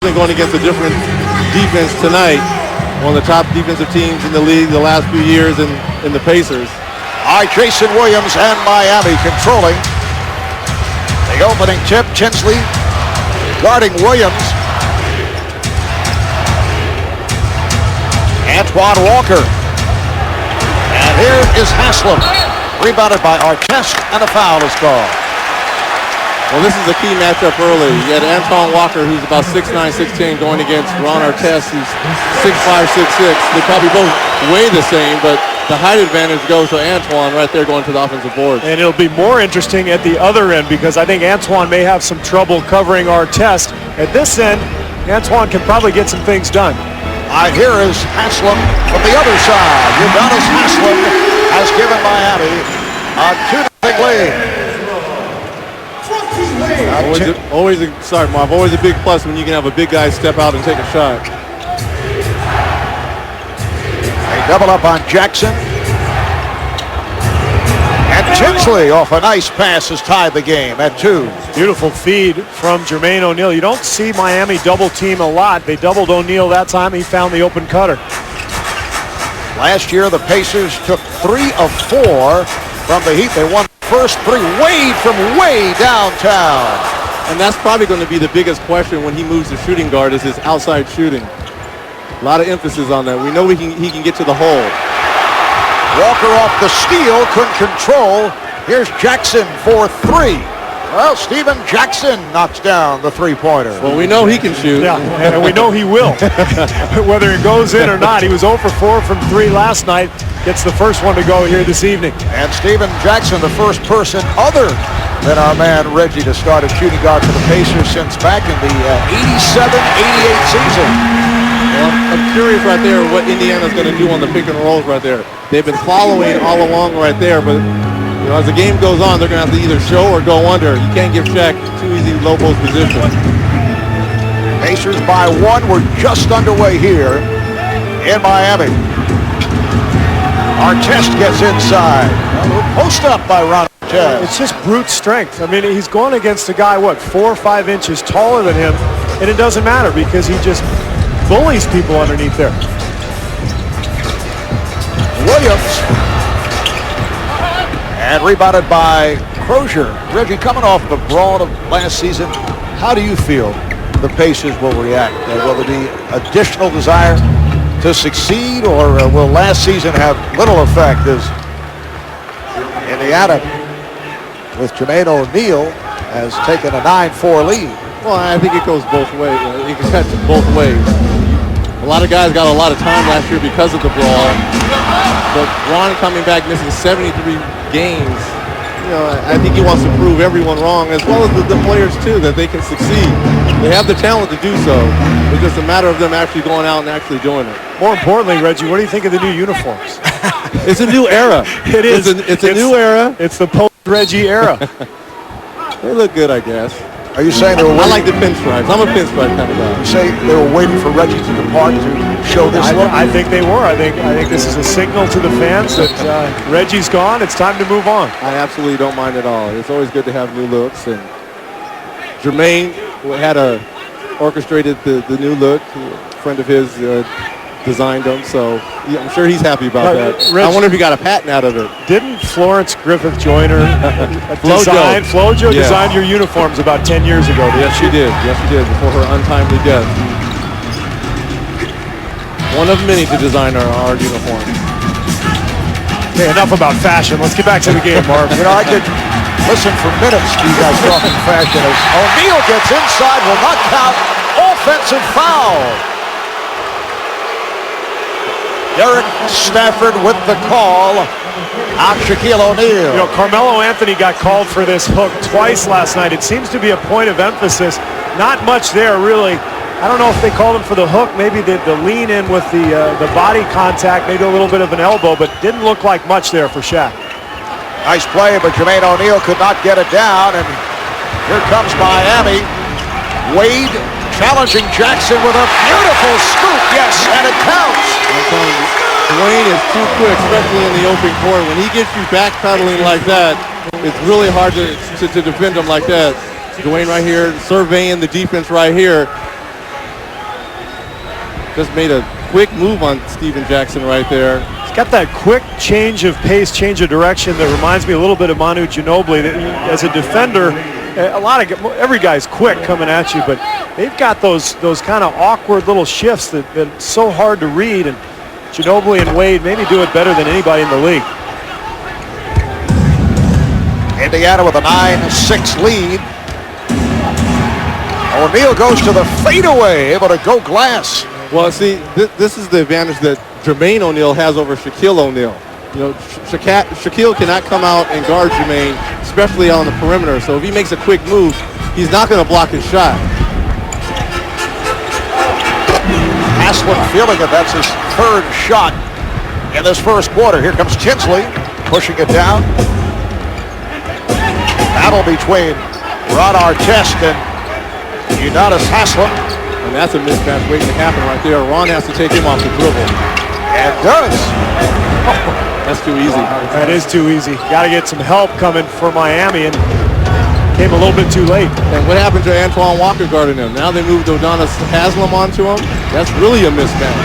Going against a different defense tonight. One of the top defensive teams in the league the last few years in the Pacers. All right, Jason Williams and Miami controlling. The opening tip, Tinsley guarding Williams. Antoine Walker. And here is Haslem. Rebounded by Artest, and a foul is called. Well, this is a key matchup early. You had Antoine Walker, who's about 6'9", 6'10", going against Ron Artest, who's 6'5", 6'6". They probably both weigh the same, but the height advantage goes to Antoine right there going to the offensive board. And it'll be more interesting at the other end because I think Antoine may have some trouble covering Artest. At this end, Antoine can probably get some things done. Here is Haslem from the other side. Udonis Haslem has given Miami a 2-0 lead. Always a big plus when you can have a big guy step out and take a shot. They double up on Jackson. And Tinsley off a nice pass has tied the game at 2. Beautiful feed from Jermaine O'Neal. You don't see Miami double team a lot. They doubled O'Neal that time. He found the open cutter. Last year, the Pacers took 3 of 4 from the Heat. They won the first 3. Wade from way downtown. And that's probably going to be the biggest question when he moves to shooting guard is his outside shooting. A lot of emphasis on that. We know he can get to the hole. Walker off the steal, couldn't control. Here's Jackson for 3. Well, Steven Jackson knocks down the three-pointer. Well, we know he can shoot. Yeah, and we know he will. Whether it goes in or not. He was 0 for 4 from 3 last night. Gets the first one to go here this evening. And Steven Jackson, the first person other than our man Reggie to start a shooting guard for the Pacers since back in the 87-88 season. Well, I'm curious right there what Indiana's going to do on the pick and rolls right there. They've been following all along right there, but as the game goes on, they're going to have to either show or go under. You can't give Shaq too easy low post position. Pacers by 1. We're just underway here in Miami. Artest gets inside. Post up by Ron Artest. It's just brute strength. I mean, he's going against a guy, 4 or 5 inches taller than him, and it doesn't matter because he just bullies people underneath there. Williams. And rebounded by Crozier. Reggie, coming off the brawl of last season, how do you feel the Pacers will react? Will there be additional desire to succeed, or will last season have little effect as Indiana, with Jermaine O'Neal, has taken a 9-4 lead? Well, I think it goes both ways. It can cut both ways. A lot of guys got a lot of time last year because of the brawl, but Ron coming back missing 73 games, I think he wants to prove everyone wrong, as well as the players too, that they can succeed. They have the talent to do so. It's just a matter of them actually going out and actually doing it. More importantly, Reggie, what do you think of the new uniforms? It's a new era. It is. It's a new era. It's the post-Reggie era. They look good, I guess. Are you saying they were waiting? I like the pinstripes. I'm a pinstripe kind of guy. You say they were waiting for Reggie to depart to show this look? I think they were. I think this is a signal to the fans that Reggie's gone. It's time to move on. I absolutely don't mind at all. It's always good to have new looks. And Jermaine had orchestrated the new look. A friend of his designed them, so I'm sure he's happy about that. Reggie, I wonder if he got a patent out of it. Didn't Florence Griffith Joyner Flojo designed your uniforms about 10 years ago? Yes, she did. Yes, she did, before her untimely death. One of many to design our uniforms. Okay, enough about fashion. Let's get back to the game, Marv. I could listen for minutes to you guys talking fashion. As O'Neal gets inside, will not count. Offensive foul. Derek Stafford with the call on Shaquille O'Neal. Carmelo Anthony got called for this hook twice last night. It seems to be a point of emphasis. Not much there, really. I don't know if they called him for the hook. Maybe the lean in with the body contact, maybe a little bit of an elbow, but didn't look like much there for Shaq. Nice play, but Jermaine O'Neal could not get it down, and here comes Miami. Wade challenging Jackson with a beautiful scoop, yes, and it counts. I'm telling you, Dwayne is too quick, especially in the open court. When he gets you backpedaling like that, it's really hard to defend him like that. Dwayne right here surveying the defense right here. just made a quick move on Steven Jackson right there. He's got that quick change of pace, change of direction that reminds me a little bit of Manu Ginobili. As a defender, every guy's quick coming at you, but they've got those kind of awkward little shifts that's so hard to read, and Ginobili and Wade maybe do it better than anybody in the league. Indiana with a 9-6 lead. O'Neal goes to the fadeaway, able to go glass. Well, see, this is the advantage that Jermaine O'Neal has over Shaquille O'Neal. You know, Shaquille cannot come out and guard Jermaine, especially on the perimeter. So if he makes a quick move, he's not going to block his shot. Haslem feeling that that's his third shot in this first quarter. Here comes Tinsley, pushing it down. Battle between Ron Artest and Udonis Haslem. And that's a mismatch waiting to happen right there. Ron has to take him off the dribble. And does. That's too easy. That is too easy. Got to get some help coming for Miami, and came a little bit too late. And what happened to Antoine Walker guarding him? Now they moved Udonis Haslem onto him. That's really a mismatch.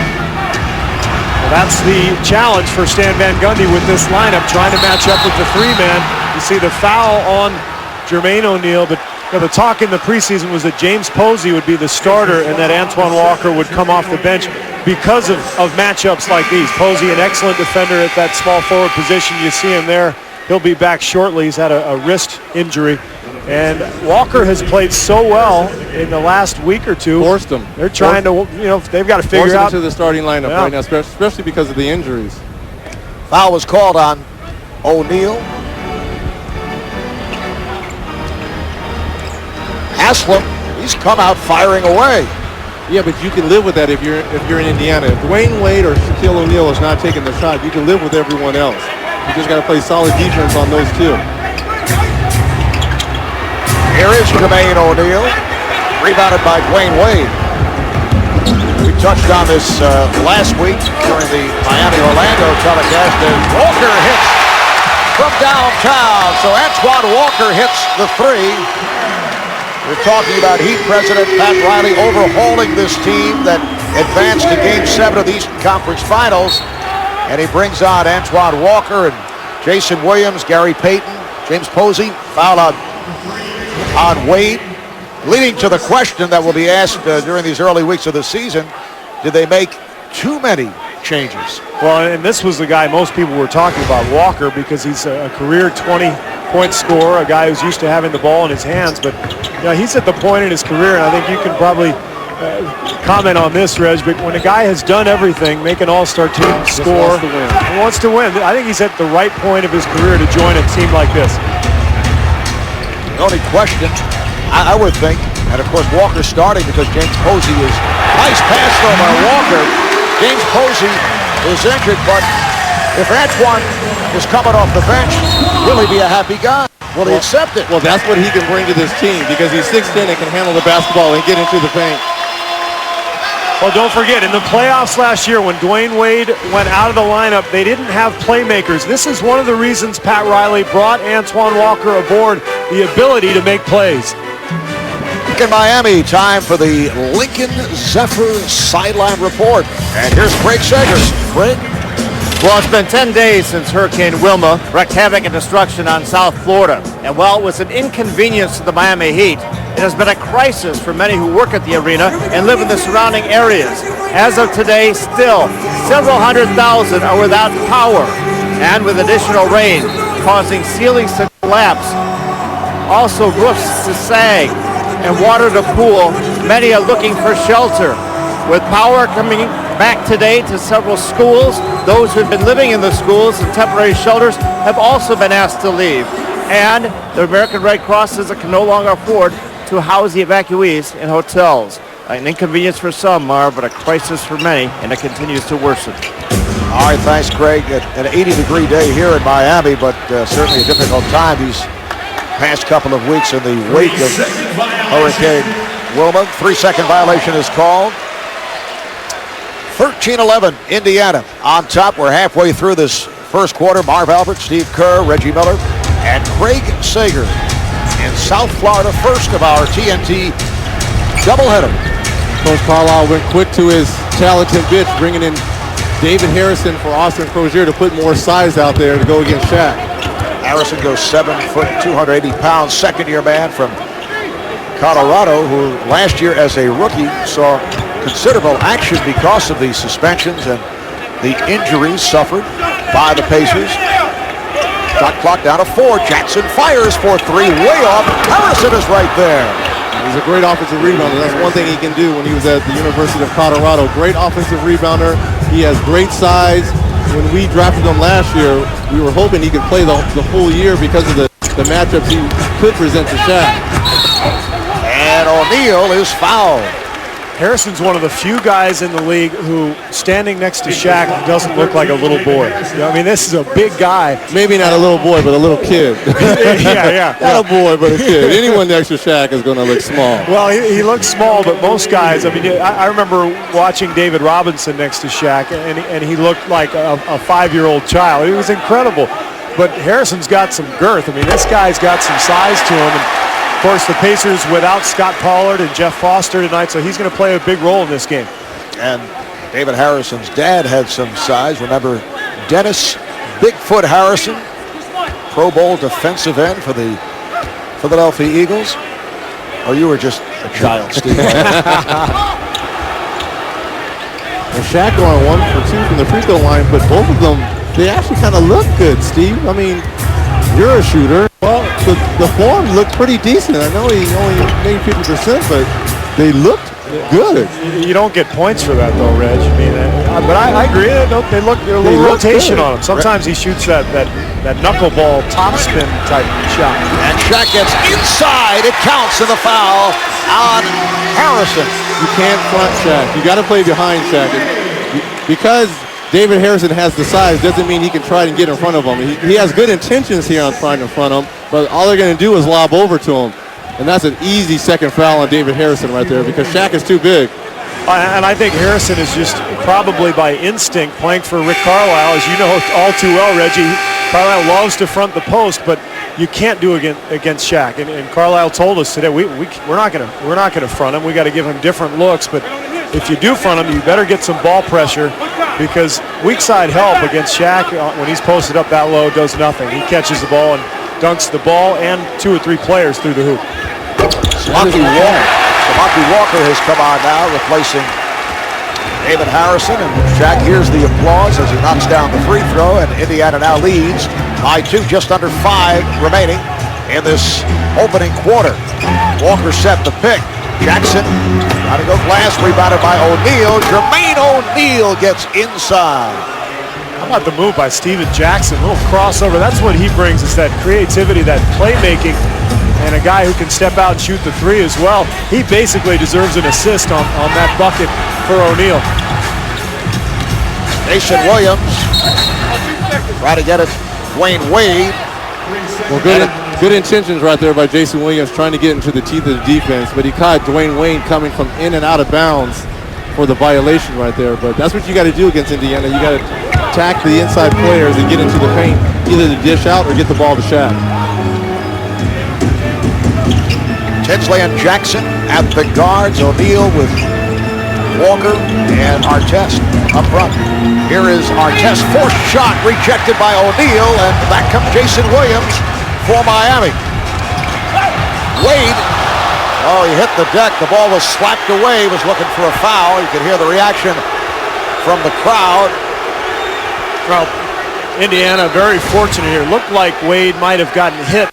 Well, that's the challenge for Stan Van Gundy with this lineup, trying to match up with the three-man. You see the foul on Jermaine O'Neal, but the talk in the preseason was that James Posey would be the starter and that Antoine Walker would come off the bench because of matchups like these. Posey, an excellent defender at that small forward position. You see him there. He'll be back shortly. He's had a wrist injury. And Walker has played so well in the last week or two. Forced him. They're trying to, they've got to figure out. Forced him to the starting lineup right now, especially because of the injuries. Foul was called on O'Neal. Haslem, he's come out firing away. Yeah, but you can live with that if you're in Indiana. If Dwayne Wade or Shaquille O'Neal is not taking the shot, you can live with everyone else. You just got to play solid defense on those two. Here is Jermaine O'Neal, rebounded by Dwayne Wade. We touched on this last week during the Miami-Orlando telecast as Walker hits from downtown. So Antoine Walker hits the three. We're talking about Heat President Pat Riley overhauling this team that advanced to Game 7 of the Eastern Conference Finals. And he brings on Antoine Walker and Jason Williams, Gary Payton, James Posey, foul out on Wade, leading to the question that will be asked during these early weeks of the season: did they make too many changes? Well, and this was the guy most people were talking about, Walker, because he's a career 20-point scorer, a guy who's used to having the ball in his hands. But he's at the point in his career, and I think you can probably comment on this, Reg, but when a guy has done everything, make an all-star team, score, he wants to win. I think he's at the right point of his career to join a team like this. The only question, I would think, and of course Walker starting because James Posey is nice pass though by Walker. James Posey is injured, but if Antoine is coming off the bench, will he be a happy guy? Will he accept it? Well, that's what he can bring to this team because he's 6'10" and can handle the basketball and get into the paint. Well, don't forget, in the playoffs last year when Dwayne Wade went out of the lineup, they didn't have playmakers. This is one of the reasons Pat Riley brought Antoine Walker aboard, the ability to make plays. In Miami, time for the Lincoln Zephyr Sideline Report. And here's Craig Sager. Craig? Well, it's been 10 days since Hurricane Wilma wreaked havoc and destruction on South Florida. And while it was an inconvenience to the Miami Heat, it has been a crisis for many who work at the arena and live in the surrounding areas. As of today, still, several 100,000 are without power, and with additional rain causing ceilings to collapse, also roofs to sag, and water to pool, many are looking for shelter. With power coming back today to several schools, those who have been living in the schools and temporary shelters have also been asked to leave. And the American Red Cross says it can no longer afford to house the evacuees in hotels. An inconvenience for some, Marv, but a crisis for many, and it continues to worsen. All right, thanks, Craig. An 80-degree day here in Miami, but certainly a difficult time these past couple of weeks in the wake of Hurricane Wilma. 3-second violation is called. 13-11, Indiana on top. We're halfway through this first quarter. Marv Albert, Steve Kerr, Reggie Miller, and Craig Sager in South Florida, first of our TNT doubleheader. Coach Carlisle went quick to his talented bitch, bringing in David Harrison for Austin Crozier to put more size out there to go against Shaq. Harrison goes 7 foot, 280 pounds, second-year man from Colorado, who last year as a rookie saw considerable action because of the suspensions and the injuries suffered by the Pacers. Shot clock down to 4. Jackson fires for 3, way off. Harrison is right there. He's a great offensive rebounder. That's one thing he can do when he was at the University of Colorado. Great offensive rebounder. He has great size. When we drafted him last year, we were hoping he could play the full year because of the matchups he could present to Shaq. And O'Neal is fouled. Harrison's one of the few guys in the league who, standing next to Shaq, doesn't look like a little boy. You know, I mean, this is a big guy. Maybe not a little boy, but a little kid. yeah. Not a boy, but a kid. Anyone next to Shaq is going to look small. Well, he looks small, but most guys, I mean, I remember watching David Robinson next to Shaq, and he looked like a 5-year-old child. He was incredible. But Harrison's got some girth. I mean, this guy's got some size to him. And of course, the Pacers without Scott Pollard and Jeff Foster tonight, so he's going to play a big role in this game. And David Harrison's dad had some size. Remember Dennis Bigfoot Harrison, Pro Bowl defensive end for the Philadelphia Eagles? Or you were just a child, Steve? And Shaq going 1 for 2 from the free throw line, but both of them, they actually kind of look good, Steve. I mean, you're a shooter. Well, the form looked pretty decent. I know he only made 50%, but they looked good. You don't get points for that, though, Reg. I mean, but I agree. There's a little rotation on him. Sometimes he shoots that knuckleball topspin type shot. And Shaq gets inside. It counts in the foul on Harrison. You can't front Shaq. You got to play behind Shaq. And because David Harrison has the size doesn't mean he can try and get in front of him. He has good intentions here on trying to front him, but all they're going to do is lob over to him. And that's an easy second foul on David Harrison right there because Shaq is too big. And I think Harrison is just probably by instinct playing for Rick Carlisle. As you know all too well, Reggie, Carlisle loves to front the post, but you can't do it against Shaq. And Carlisle told us today we're not going to front him. We got to give him different looks. But if you do front him, you better get some ball pressure because weak side help against Shaq when he's posted up that low does nothing. He catches the ball and dunks the ball and 2 or 3 players through the hoop. Samaki Walker has come on now, replacing David Harrison, and Shaq hears the applause as he knocks down the free throw, and Indiana now leads by 2, just under 5 remaining in this opening quarter. Walker set the pick. Jackson trying to go glass, rebounded by O'Neal. Jermaine O'Neal gets inside. How about the move by Steven Jackson? A little crossover. That's what he brings, is that creativity, that playmaking, and a guy who can step out and shoot the 3 as well. He basically deserves an assist on that bucket for O'Neal. Jason Williams trying to get it. Dwayne Wade. Well, good intentions right there by Jason Williams trying to get into the teeth of the defense, but he caught Dwayne Wade coming from in and out of bounds for the violation right there. But that's what you got to do against Indiana. You got to attack the inside players and get into the paint, either to dish out or get the ball to Shaq. Tinsley and Jackson at the guards. O'Neal with Walker and Artest up front. Here is Artest, forced shot rejected by O'Neal, and back comes Jason Williams for Miami. Wade, he hit the deck. The ball was slapped away. He was looking for a foul. You could hear the reaction from the crowd. Well, Indiana very fortunate here. Looked like Wade might have gotten hit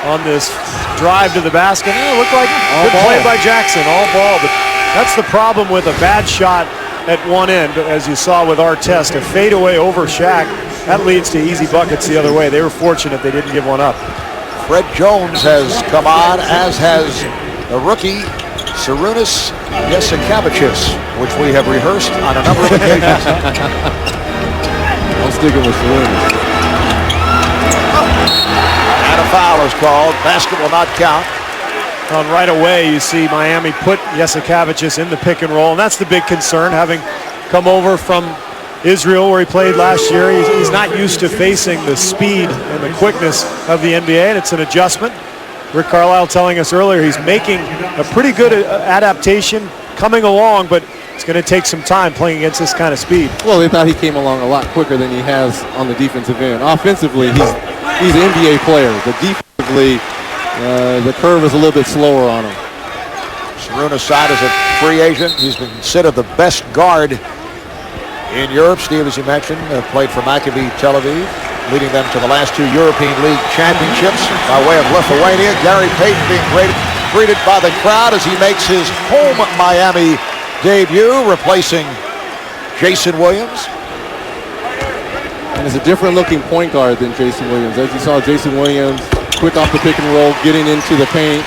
on this drive to the basket. It looked like good play by Jackson, all ball. But that's the problem with a bad shot at one end, as you saw with Artest. A fadeaway over Shaq, that leads to easy buckets the other way. They were fortunate they didn't give one up. Fred Jones has come on, as has the rookie Sarunas Jasikevičius, which we have rehearsed on a number of occasions. I'm sticking with Sarunas. And a foul is called. Basket will not count. And right away, you see Miami put Jasikevičius in the pick and roll, and that's the big concern, having come over from Israel where he played last year. He's not used to facing the speed and the quickness of the NBA, and it's an adjustment. Rick Carlisle telling us earlier he's making a pretty good adaptation, coming along, but It's going to take some time playing against this kind of speed. Well, they thought he came along a lot quicker than he has on the defensive end. Offensively, he's an NBA player, but defensively, the curve is a little bit slower on him. Sarunas signed as a free agent. He's been considered the best guard in Europe. Steve, as you mentioned, played for Maccabi Tel Aviv, leading them to the last 2 European League championships by way of Lithuania. Gary Payton being greeted by the crowd as he makes his home Miami debut, replacing Jason Williams. And it's a different looking point guard than Jason Williams. As you saw, Jason Williams quick off the pick and roll, getting into the paint.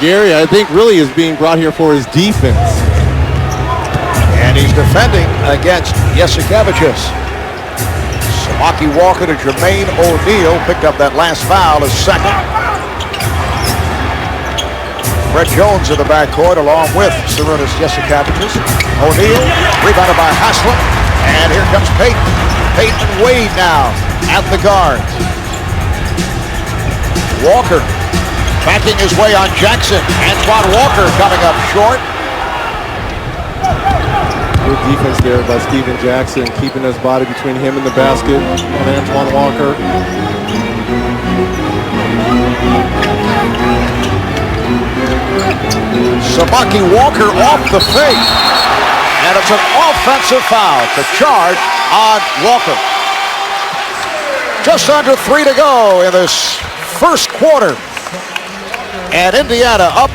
Gary, I think, really is being brought here for his defense. And he's defending against Jasikevičius. Samaki Walker to Jermaine O'Neal, picked up that last foul, his second. Brett Jones in the backcourt along with Sarunas Jasikevičius. O'Neal rebounded by Haslem. And here comes Payton. Payton and Wade now at the guards. Walker backing his way on Jackson. Antoine Walker coming up short. Good defense there by Steven Jackson, keeping his body between him and the basket on Antoine Walker. Samaki Walker off the fake. And it's an offensive foul to charge on Walker. Just under 3 to go in this first quarter. And Indiana up.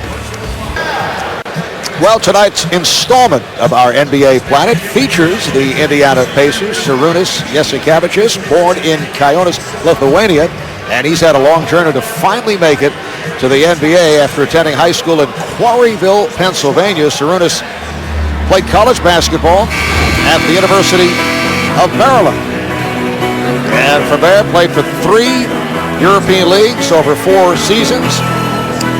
Well, tonight's installment of our NBA Planet features the Indiana Pacers, Sarunas Jasikevičius, born in Kaunas, Lithuania. And he's had a long journey to finally make it to the NBA after attending high school in Quarryville, Pennsylvania. Sarunas played college basketball at the University of Maryland. And from there, played for 3 European leagues over 4 seasons.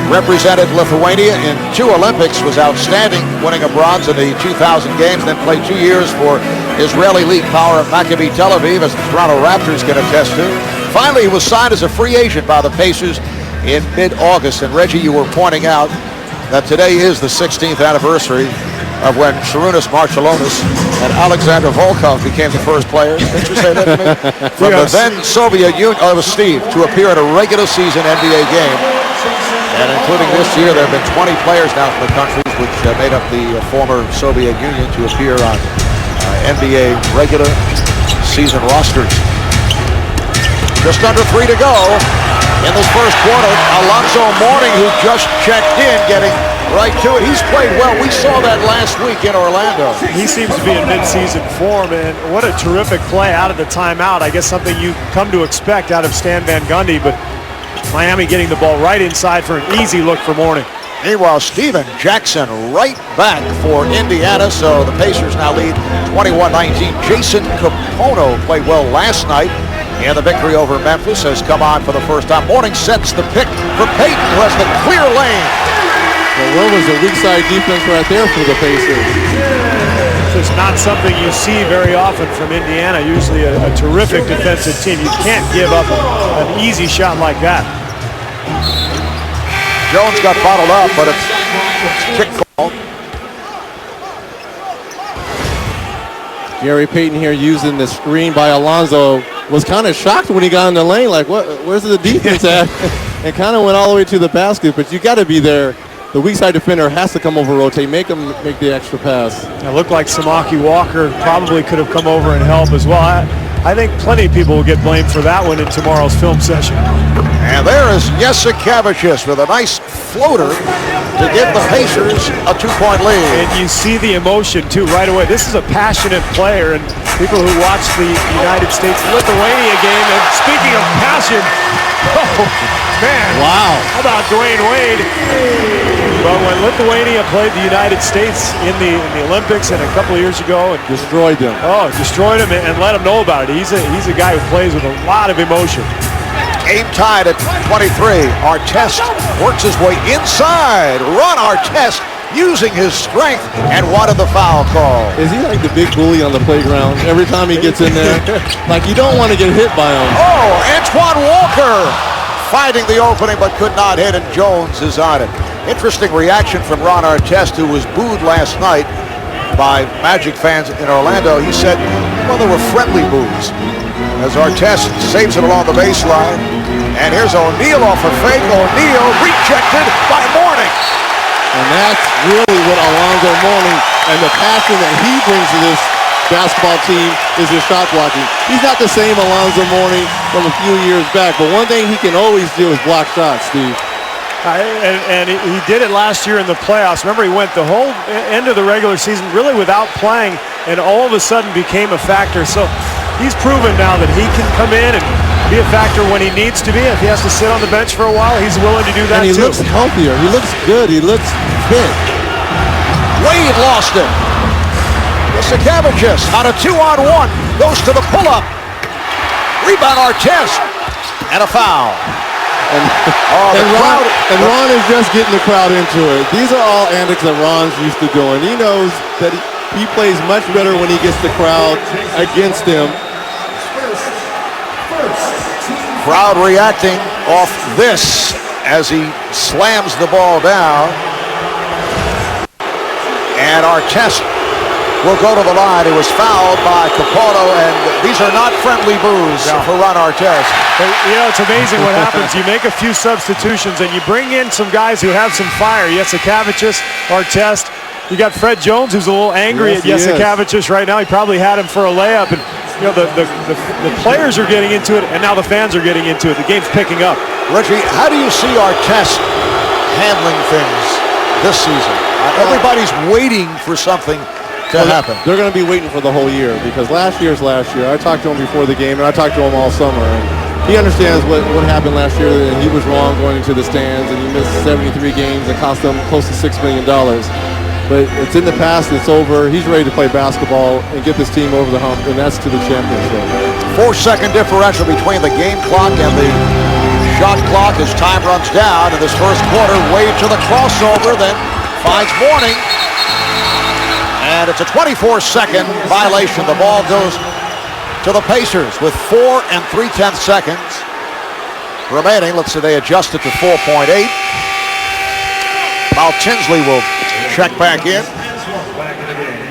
Represented Lithuania in 2 Olympics, was outstanding, winning a bronze in the 2000 games, then played 2 years for Israeli league power Maccabi Tel Aviv, as the Toronto Raptors can attest to. Finally, he was signed as a free agent by the Pacers in mid-August. And Reggie, you were pointing out that today is the 16th anniversary of when Sarunas Marciulionis and Alexander Volkov became the first players, didn't you say that to me? From the then Soviet Union, it was Steve, to appear at a regular season NBA game. And including this year, there have been 20 players now from the countries which made up the former Soviet Union to appear on NBA regular season rosters. Just under 3 to go in this first quarter. Alonzo Mourning, who just checked in, getting right to it. He's played well. We saw that last week in Orlando. He seems to be in mid-season form, and what a terrific play out of the timeout. I guess something you come to expect out of Stan Van Gundy, but Miami getting the ball right inside for an easy look for Mourning. Meanwhile, Steven Jackson right back for Indiana, so the Pacers now lead 21-19. Jason Capono played well last night, and the victory over Memphis has come on for the first time. Mourning sets the pick for Payton, who has the clear lane. Well, where was the weak side defense right there for the Pacers? It's just not something you see very often from Indiana. Usually a terrific defensive team. You can't give up an easy shot like that. Jones got bottled up, but it's kick call. Gary Payton here using the screen by Alonzo. Was kind of shocked when he got in the lane, like, where's the defense at? And kind of went all the way to the basket, but you got to be there. The weak side defender has to come over, rotate, make him make the extra pass. It looked like Samaki Walker probably could have come over and helped as well. I think plenty of people will get blamed for that one in tomorrow's film session. And there is Jasikevičius with a nice floater to give the Pacers a 2-point lead. And you see the emotion, too, right away. This is a passionate player, and people who watch the United States-Lithuania game, and speaking of passion, oh, man. Wow. How about Dwayne Wade? But when Lithuania played the United States in the Olympics and a couple of years ago, and destroyed them. Oh, destroyed them and let them know about it. He's a guy who plays with a lot of emotion. Game tied at 23. Artest works his way inside. Ron Artest using his strength and wanted the foul call. Is he like the big bully on the playground? Every time he gets in there, like you don't want to get hit by him. Oh, Antoine Walker finding the opening but could not hit, and Jones is on it. Interesting reaction from Ron Artest, who was booed last night by Magic fans in Orlando. He said, well, there were friendly moves. As Artest saves it along the baseline. And here's O'Neal off a fake. O'Neal rejected by Mourning. And that's really what Alonzo Mourning and the passion that he brings to this basketball team is his shot blocking. He's not the same Alonzo Mourning from a few years back, but one thing he can always do is block shots, Steve. And he did it last year in the playoffs. Remember, he went the whole end of the regular season really without playing, and all of a sudden became a factor. So he's proven now that he can come in and be a factor when he needs to be. If he has to sit on the bench for a while, he's willing to do that too. And he too. looks healthier. He looks good. He looks fit. Wade lost it. Jasikevičius on a 2-on-1. Goes to the pull-up. Rebound Artest. And a foul. And Ron is just getting the crowd into it. These are all antics that Ron's used to doing. He knows that he plays much better when he gets the crowd against him. Crowd reacting off this as he slams the ball down. And Artest will go to the line. He was fouled by Caputo, and these are not friendly boos for Ron Artest. But, you know, it's amazing what happens. You make a few substitutions, and you bring in some guys who have some fire. Jasikevičius, Artest. You got Fred Jones, who's a little angry at Jasikevičius right now. He probably had him for a layup, and you know the players are getting into it, and now the fans are getting into it. The game's picking up. Reggie, how do you see Artest handling things this season? Everybody's waiting for something to happen. They're going to be waiting for the whole year, because last year's last year. I talked to him before the game, and I talked to him all summer. And he understands what happened last year, and he was wrong going into the stands, and he missed 73 games that cost them close to $6 million. But it's in the past, it's over. He's ready to play basketball and get this team over the hump, and that's to the championship. 4-second differential between the game clock and the shot clock as time runs down in this first quarter. Wade to the crossover, then finds Mourning. And it's a 24-second violation. The ball goes to the Pacers with 4 3/10 seconds remaining. Let's say they adjust it to 4.8. Mal Tinsley will check back in.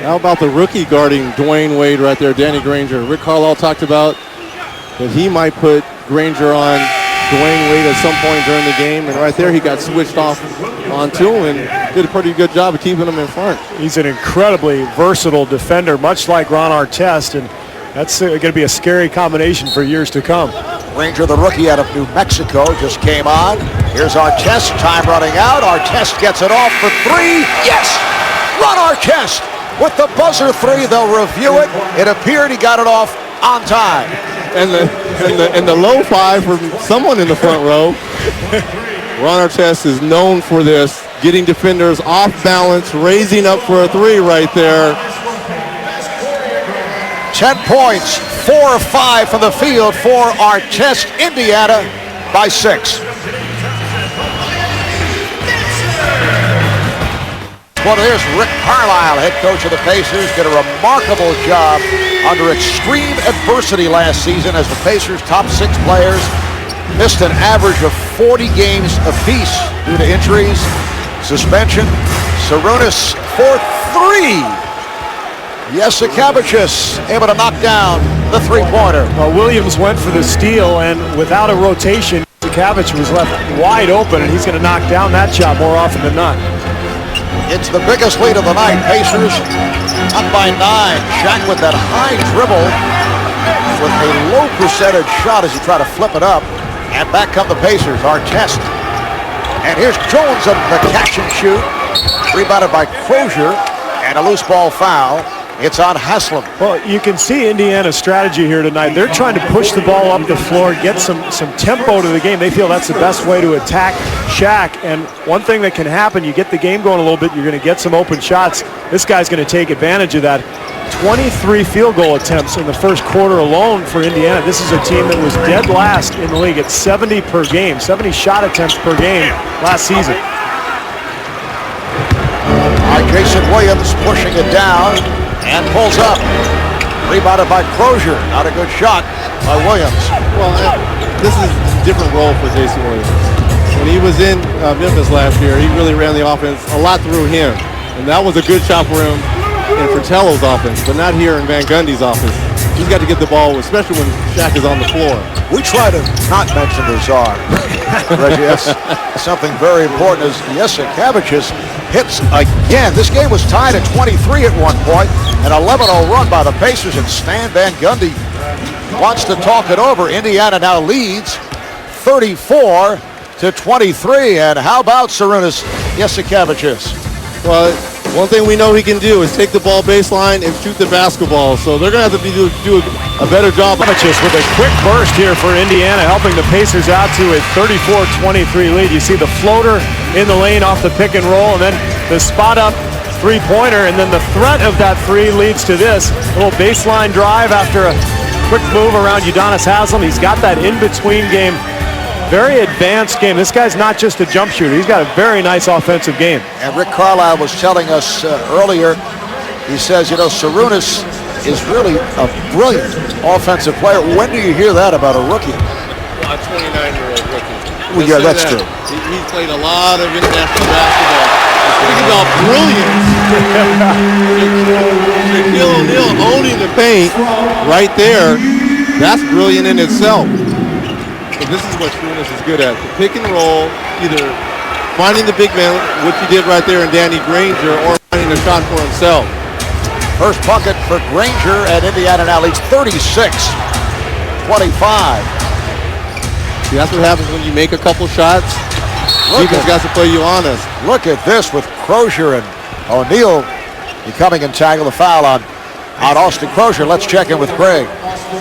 How about the rookie guarding Dwayne Wade right there, Danny Granger? Rick Carlisle talked about that he might put Granger on Dwayne Wade at some point during the game, and right there he got switched off onto him and did a pretty good job of keeping him in front. He's an incredibly versatile defender, much like Ron Artest, and that's going to be a scary combination for years to come. Granger, the rookie out of New Mexico, just came on. Here's Artest, time running out. Artest gets it off for three. Yes! Ron Artest with the buzzer three. They'll review it. It appeared he got it off on time. And the low five from someone in the front row. Ron Artest is known for this, getting defenders off balance, raising up for a three right there. 10 points, 4 of 5 from the field for Artest. Indiana by 6. Well, there's Rick Carlisle, head coach of the Pacers, did a remarkable job under extreme adversity last season as the Pacers' top 6 players missed an average of 40 games apiece due to injuries, suspension. Sarunas for 3. Jasikevičius able to knock down the three-pointer. Well, Williams went for the steal, and without a rotation, Jasikevičius was left wide open, and he's going to knock down that shot more often than not. It's the biggest lead of the night. Pacers up by 9. Shaq with that high dribble with a low percentage shot as he tried to flip it up. And back come the Pacers. Artest. And here's Jones on the catch and shoot. Rebounded by Crozier. And a loose ball foul. It's on Haslem. Well, you can see Indiana's strategy here tonight. They're trying to push the ball up the floor, get some tempo to the game. They feel that's the best way to attack Shaq. And one thing that can happen, you get the game going a little bit, you're going to get some open shots. This guy's going to take advantage of that. 23 field goal attempts in the first quarter alone for Indiana. This is a team that was dead last in the league at 70 per game, 70 shot attempts per game last season. Jason Williams pushing it down and pulls up. Rebounded by Crozier. Not a good shot by Williams. Well, this is a different role for Jason Williams. When he was in Memphis last year, he really ran the offense a lot through him. And that was a good shot for him. in Fratello's offense, but not here in Van Gundy's offense. He's got to get the ball, especially when Shaq is on the floor. We try to not mention the czar. Reggie, that's something very important as Jasikevičius hits again. This game was tied at 23 at one point. An 11-0 run by the Pacers, and Stan Van Gundy wants to talk it over. Indiana now leads 34-23. And how about Sarunas Jasikevičius? Well, one thing we know he can do is take the ball baseline and shoot the basketball. So they're going to have to do a better job. Just with a quick burst here for Indiana, helping the Pacers out to a 34-23 lead. You see the floater in the lane off the pick and roll, and then the spot up three-pointer, and then the threat of that three leads to this little baseline drive after a quick move around Udonis Haslem. He's got that in-between game. Very advanced game. This guy's not just a jump shooter. He's got a very nice offensive game. And Rick Carlisle was telling us earlier, he says, you know, Sarunas is really a brilliant offensive player. When do you hear that about a rookie? A 29-year-old rookie. Well, yeah, that's true. He's played a lot of international basketball. Speaking about brilliance, Shaquille O'Neal owning the paint right there, that's brilliant in itself. So this is what Sarunas is good at. The pick and roll, either finding the big man, which he did right there in Danny Granger, or finding a shot for himself. First bucket for Granger, and Indiana now leads 36-25. See, that's what happens when you make a couple shots. Defense got to play you honest. Look at this with Crozier and O'Neal becoming entangled. A foul on Austin Crozier. Let's check in with Craig.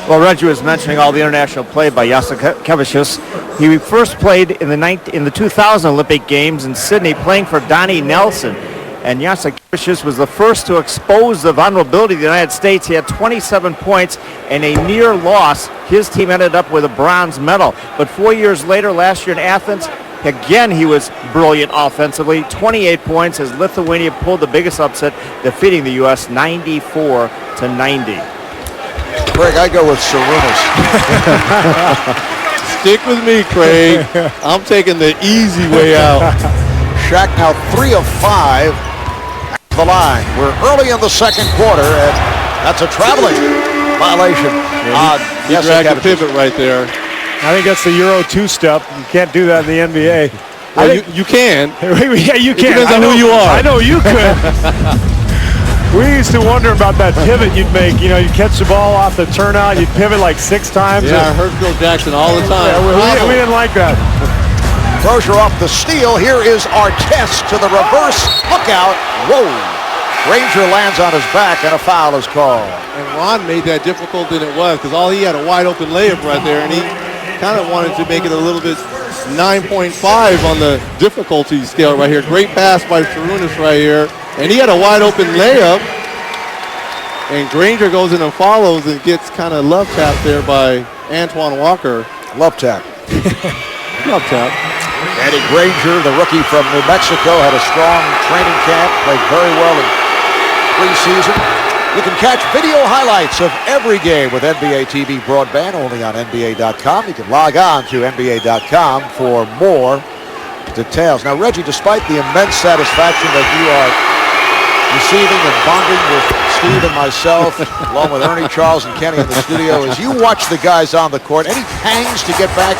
Well, Reggie was mentioning all the international play by Jasikevičius. He first played in the 2000 Olympic Games in Sydney, playing for Donnie Nelson. And Jasikevičius was the first to expose the vulnerability of the United States. He had 27 points and a near loss. His team ended up with a bronze medal. But 4 years later, last year in Athens, again, he was brilliant offensively. 28 points as Lithuania pulled the biggest upset, defeating the U.S. 94-90. Craig, I go with Sarunas. Stick with me, Craig. I'm taking the easy way out. Shaq now 3 of 5 at the line. We're early in the second quarter, and that's a traveling violation. He dragged the pivot right there. I think that's the Euro two-step. You can't do that in the NBA. Well, you can. Yeah, you can. Depends on who you are. I know you could. We used to wonder about that pivot you'd make. You know, you catch the ball off the turnout, you'd pivot like 6 times. Yeah, I heard Phil Jackson all the time. Yeah, we didn't like that. Crozier off the steal. Here is Artest to the reverse. Look out. Whoa. Granger lands on his back, and a foul is called. And Ron made that difficult than it was, because all he had a wide open layup right there, and he kind of wanted to make it a little bit 9.5 on the difficulty scale right here. Great pass by Sarunas right here. And he had a wide open layup. And Granger goes in and follows and gets kind of love tapped there by Antoine Walker. Love tap. Love tap. Danny Granger, the rookie from New Mexico, had a strong training camp, played very well in preseason. You can catch video highlights of every game with NBA TV broadband only on NBA.com. You can log on to NBA.com for more details. Now, Reggie, despite the immense satisfaction that you are receiving and bonding with Steve and myself, along with Ernie, Charles, and Kenny in the studio, as you watch the guys on the court, any pangs to get back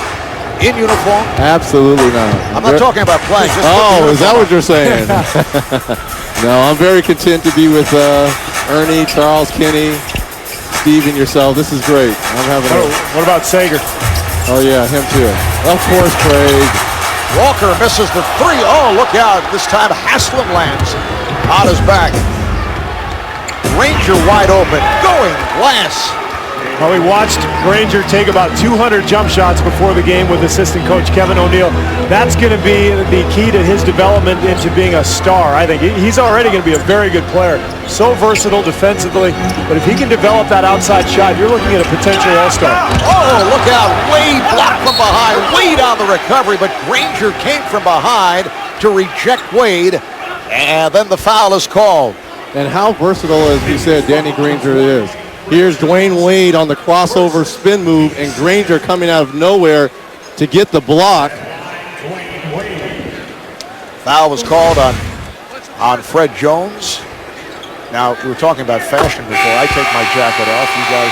in uniform? Absolutely not. I'm not talking about playing. Just is that what you're saying? No, I'm very content to be with Ernie, Charles, Kenny, Steve, and yourself. This is great. I'm having What about Sager? Oh, yeah, him too. Of course, Craig. Walker misses the 3. Oh, look out. This time Haslem lands on his back. Granger wide open. Going glass. Well, we watched Granger take about 200 jump shots before the game with assistant coach Kevin O'Neal. That's going to be the key to his development into being a star. I think he's already going to be a very good player. So versatile defensively, but if he can develop that outside shot, you're looking at a potential all-star. Oh, look out. Wade blocked from behind. Wade on the recovery, but Granger came from behind to reject Wade, and then the foul is called. And how versatile, as we said, Danny Granger is. Here's Dwayne Wade on the crossover spin move, and Granger coming out of nowhere to get the block. Foul was called on Fred Jones. Now, we were talking about fashion before. I take my jacket off. You guys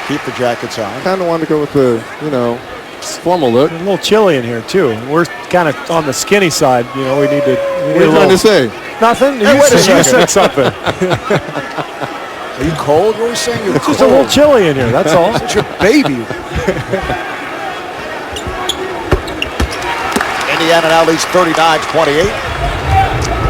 keep the jackets on. Kind of wanted to go with the, formal look. A little chilly in here, too. We're kind of on the skinny side. We need to... What are you trying to say? Nothing. Hey, wait a second. You said something. Are you cold? What are you saying? You're It's cold. just a little chilly in here, that's all. It's your baby. Indiana now leads 39-28.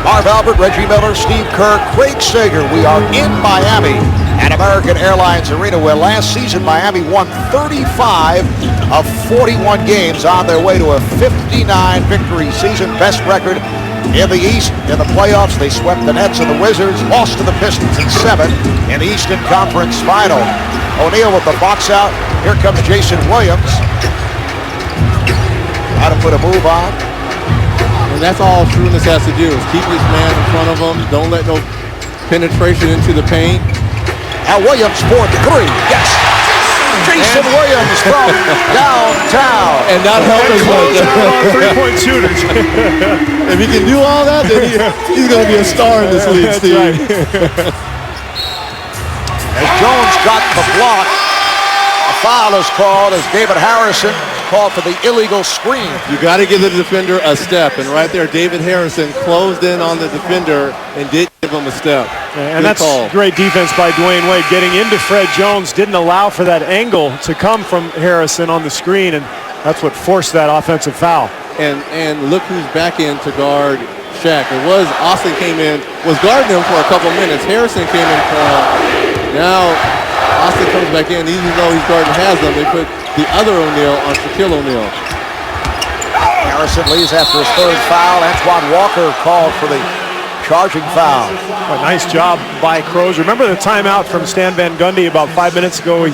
Marv Albert, Reggie Miller, Steve Kerr, Craig Sager. We are in Miami at American Airlines Arena, where last season Miami won 35 of 41 games on their way to a 59 victory season, best record in the East. In the playoffs, they swept the Nets and the Wizards, lost to the Pistons in 7 in the Eastern Conference Final. O'Neal with the box out. Here comes Jason Williams. How to put a move on. And that's all Shrewdness has to do is keep this man in front of him. Don't let no penetration into the paint. Now Williams for 3. Yes. Jason Williams from downtown. And not helping Close out on three-point shooters. If he can do all that, then he's going to be a star in this league, That's Steve. right. As Jones got the block, a foul is called as David Harrison called for the illegal screen. You got to give the defender a step, and right there, David Harrison closed in on the defender and did give him a step. And Good that's call. great defense by Dwayne Wade. Getting into Fred Jones didn't allow for that angle to come from Harrison on the screen, and that's what forced that offensive foul. And look who's back in to guard Shaq. It was Austin came in, was guarding him for a couple minutes. Harrison came in for him. Now Austin comes back in, even though he's guarding Haslem, they put the other O'Neal on Shaquille O'Neal. Harrison leaves after his third foul. Antoine Walker called for the charging foul. A nice job by Crozier. Remember the timeout from Stan Van Gundy about 5 minutes ago?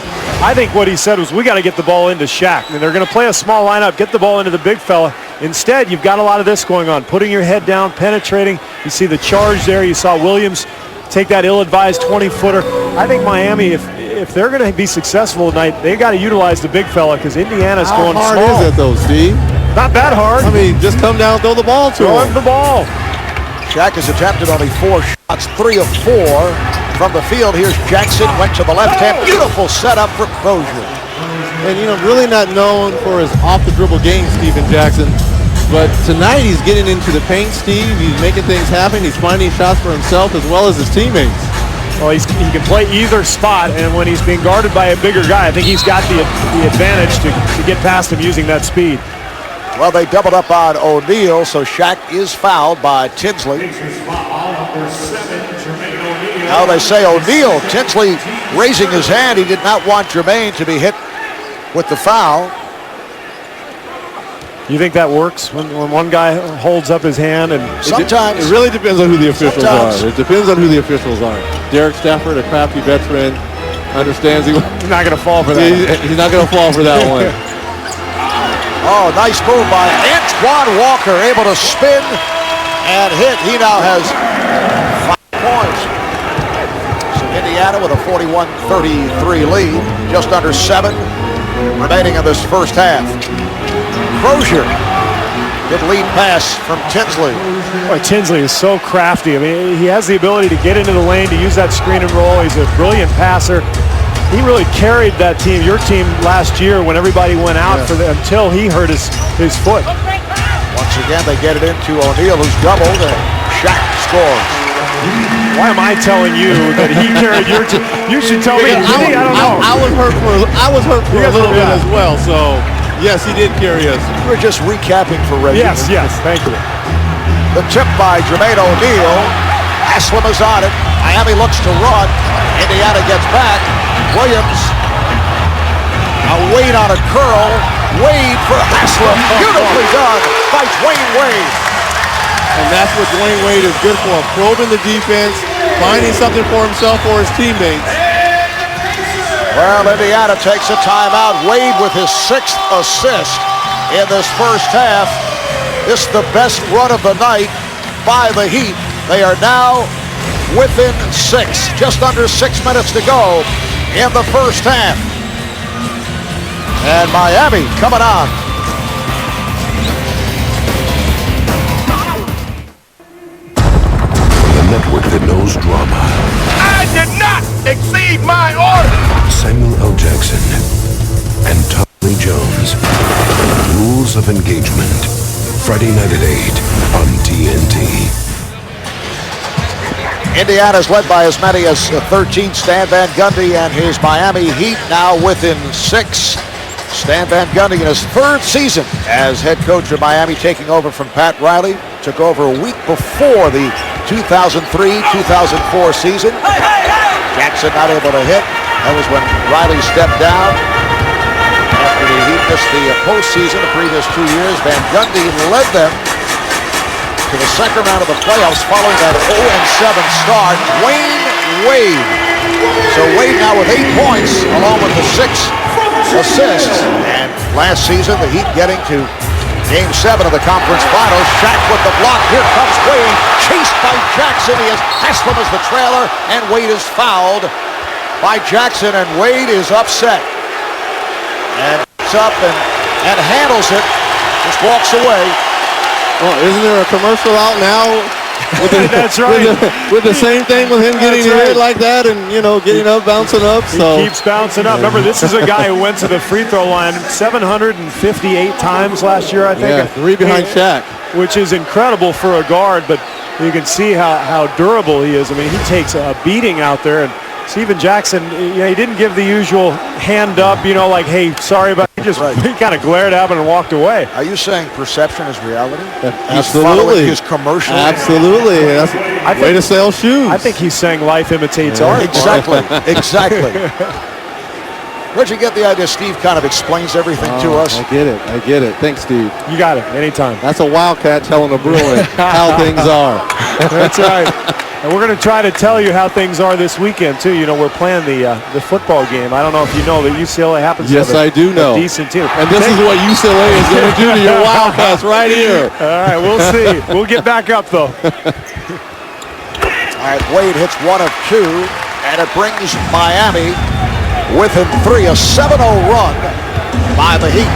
I think what he said was, we got to get the ball into Shaq. And they're going to play a small lineup, get the ball into the big fella. Instead, you've got a lot of this going on. Putting your head down, penetrating. You see the charge there. You saw Williams take that ill-advised 20-footer. I think Miami, if they're going to be successful tonight, they got to utilize the big fella because Indiana's going How hard small. is it though, Steve? Not that hard. I mean, just come down and throw the ball to Throw him. him the ball. Shaq has attempted only 4 shots, 3 of 4 from the field. Here's Jackson, went to the left hand. Beautiful setup for Crozier. And really not known for his off-the-dribble game, Steven Jackson. But tonight he's getting into the paint, Steve. He's making things happen. He's finding shots for himself as well as his teammates. Well, he can play either spot, and when he's being guarded by a bigger guy, I think he's got the advantage to get past him using that speed. Well, they doubled up on O'Neal, so Shaq is fouled by Tinsley. Now they say O'Neal, Tinsley raising his hand. He did not want Jermaine to be hit with the foul. You think that works when one guy holds up his hand? And Sometimes. It really depends on who the officials Sometimes. are. It depends on who the officials are. Derek Stafford, a crafty veteran, understands he's not going to fall for that. he's not going to fall for that one. Oh, nice move by Antoine Walker, able to spin and hit. He now has 5 points. So Indiana with a 41-33 lead, just under 7 remaining in this first half. Crozier, good lead pass from Tinsley. Boy, Tinsley is so crafty. I mean, he has the ability to get into the lane, to use that screen and roll. He's a brilliant passer. He really carried that team, your team, last year when everybody went out until he hurt his foot. Once again, they get it into O'Neal, who's doubled, and Shaq scores. Why am I telling you that he carried your team? You should tell me. I don't know. I was hurt for a little bit as well. So yes, he did carry us. We're just recapping for Reggie. Yes, thank you. The tip by Jermaine O'Neal. Haslem is on it. Miami looks to run. Indiana gets back. Williams. A Wade on a curl. Wade for Haslem. Beautifully done by Dwayne Wade. And that's what Dwayne Wade is good for. Probing the defense, finding something for himself or his teammates. Well, Indiana takes a timeout. Wade with his 6th assist in this first half. This is the best run of the night by the Heat. They are now within 6. Just under 6 minutes to go in the first half. And Miami coming on. The network that knows drama did not exceed my orders. Samuel L. Jackson and Tommy Jones. Rules of Engagement. Friday night at 8 on TNT. Indiana's led by as many as 13. Stan Van Gundy and his Miami Heat now within 6. Stan Van Gundy in his 3rd season as head coach of Miami, taking over from Pat Riley. Took over a week before the 2003-2004 season. Jackson not able to hit. That was when Riley stepped down after the Heat missed the postseason the previous 2 years. Van Gundy led them to the second round of the playoffs following that 0-7 start. Wade. So Wade now with 8 points along with the 6 assists. And last season, the Heat getting to Game 7 of the conference finals. Shaq with the block. Here comes Wade. Chased by Jackson. Haslem is the trailer, and Wade is fouled by Jackson, and Wade is upset. And it's up and handles it. Just walks away. Well, isn't there a commercial out now? That's right. With the same thing with him getting hit like that and, getting up, bouncing up. So He keeps bouncing up. Remember, this is a guy who went to the free throw line 758 times last year, I think. Yeah, 3 behind Shaq. Which is incredible for a guard, but you can see how durable he is. I mean, he takes a beating out there. And Steven Jackson, he didn't give the usual hand up, like, hey, sorry about it. He kind of glared at him and walked away. Are you saying perception is reality? Absolutely. His commercial. Absolutely. That's a way to sell shoes. I think he's saying life imitates art. Exactly. Where'd you get the idea? Steve kind of explains everything to us. I get it. Thanks, Steve. You got it. Anytime. That's a Wildcat telling a Bruin how things are. That's right. And we're going to try to tell you how things are this weekend, too. We're playing the football game. I don't know if you know that UCLA happens to have I do know. a decent team. And this is what UCLA is going to do to your Wildcats right here. All right, we'll see. We'll get back up, though. All right, Wade hits 1 of 2, and it brings Miami within 3, a 7-0 run by the Heat.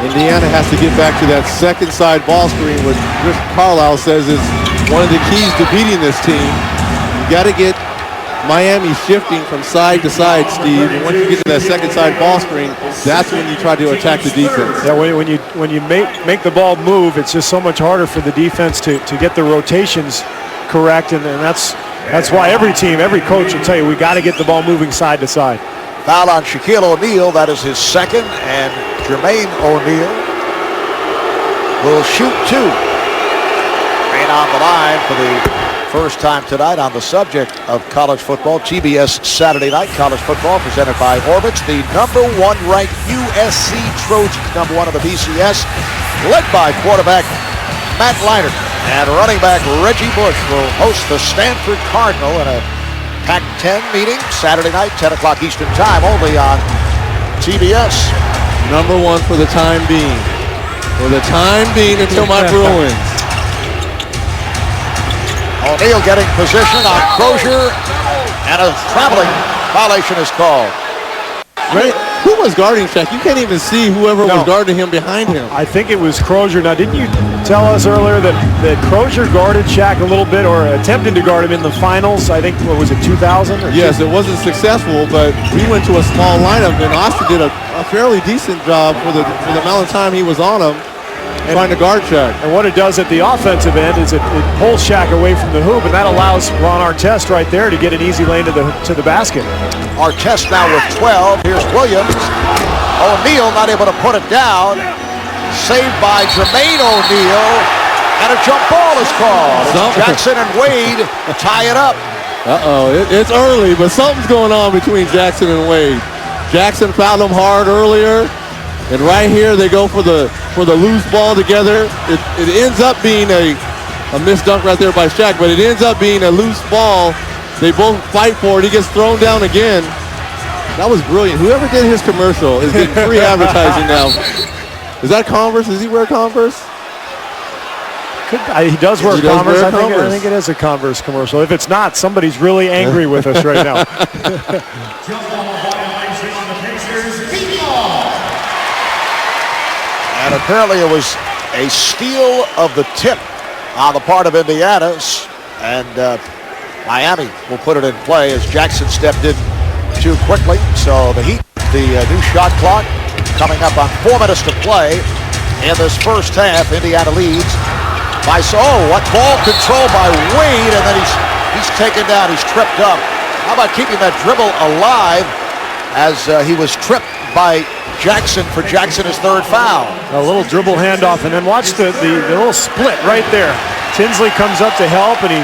Indiana has to get back to that second side ball screen, which Chris Carlisle says is one of the keys to beating this team. You got to get Miami shifting from side to side, Steve. And once you get to that second side ball screen, that's when you try to attack the defense. Yeah, when you make the ball move, it's just so much harder for the defense to get the rotations correct, and that's why every team, every coach will tell you we got to get the ball moving side to side. Foul on Shaquille O'Neal. That is his second, and Jermaine O'Neal will shoot 2. Rain on the line for the first time tonight on the subject of college football. TBS Saturday Night College Football presented by Orbitz. The #1 ranked USC Trojans, #1 of the BCS, led by quarterback Matt Leinart. And running back Reggie Bush will host the Stanford Cardinal in a Pac-10 meeting Saturday night, 10 o'clock Eastern Time, only on TBS. #1 for the time being. For the time being until my Bruins. O'Neal getting position on Crozier, and a traveling violation is called. Right? Who was guarding Shaq? You can't even see whoever was guarding him behind him. I think it was Crozier. Now, didn't you tell us earlier that Crozier guarded Shaq a little bit, or attempted to guard him in the finals? I think, what was it, 2000? Yes, it wasn't successful, but we went to a small lineup, and Austin did a fairly decent job for the amount of time he was on him, trying to guard Shaq. And what it does at the offensive end is it pulls Shaq away from the hoop, and that allows Ron Artest right there to get an easy lane to the basket. Artest now with 12. Here's Williams. O'Neal not able to put it down. Saved by Jermaine O'Neal. And a jump ball is called. Jackson and Wade tie it up. It's early, but something's going on between Jackson and Wade. Jackson fouled him hard earlier, and right here they go for the loose ball together. It ends up being a missed dunk right there by Shaq, but it ends up being a loose ball. They both fight for it. He gets thrown down again. That was brilliant. Whoever did his commercial is getting free advertising now. Is that Converse? Does he wear Converse? He does wear Converse. I think it is a Converse commercial. If it's not, somebody's really angry with us right now. And apparently it was a steal of the tip on the part of Indiana. And Miami will put it in play as Jackson stepped in too quickly. So the Heat, the new shot clock coming up on 4 minutes to play in this first half. Indiana leads by what ball control by Wade, and then he's taken down. He's tripped up. How about keeping that dribble alive as he was tripped by Jackson for Jackson's third foul. A little dribble handoff, and then watch the little split right there. Tinsley comes up to help, and he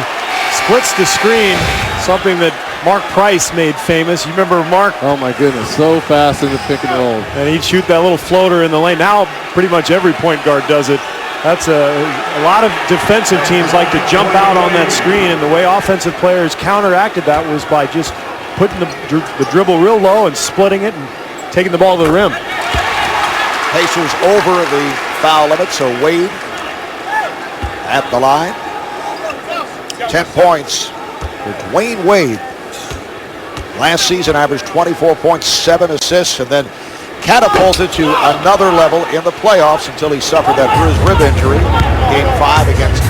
splits the screen, something that Mark Price made famous. You remember Mark? Oh my goodness, so fast in the pick and roll. And he'd shoot that little floater in the lane. Now pretty much every point guard does it. That's a lot of defensive teams like to jump out on that screen, and the way offensive players counteracted that was by just putting the dribble real low and splitting it and taking the ball to the rim. Pacers over the foul limit, so Wade at the line. 10 points for Dwayne Wade. Last season averaged 24 points, 7 assists, and then catapulted to another level in the playoffs until he suffered that bruised rib injury. Game 5 against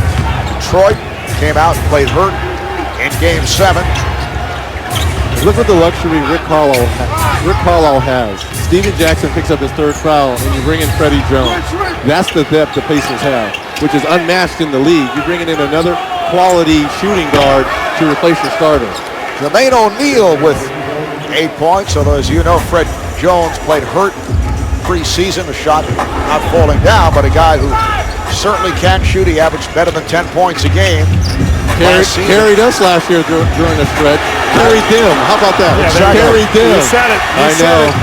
Detroit. Came out and played hurt in Game 7. Look at the luxury Rick Carlisle has. Steven Jackson picks up his third foul, and you bring in Freddie Jones. That's the depth the Pacers have, which is unmatched in the league. You're bringing in another quality shooting guard to replace your starter. Jermaine O'Neal with 8 points, although as you know, Fred Jones played hurt preseason, a shot not falling down, but a guy who certainly can shoot. He averaged better than 10 points a game. Carried us last year during the stretch. Carried them. How about that? Yeah, carried them. You said it. I know.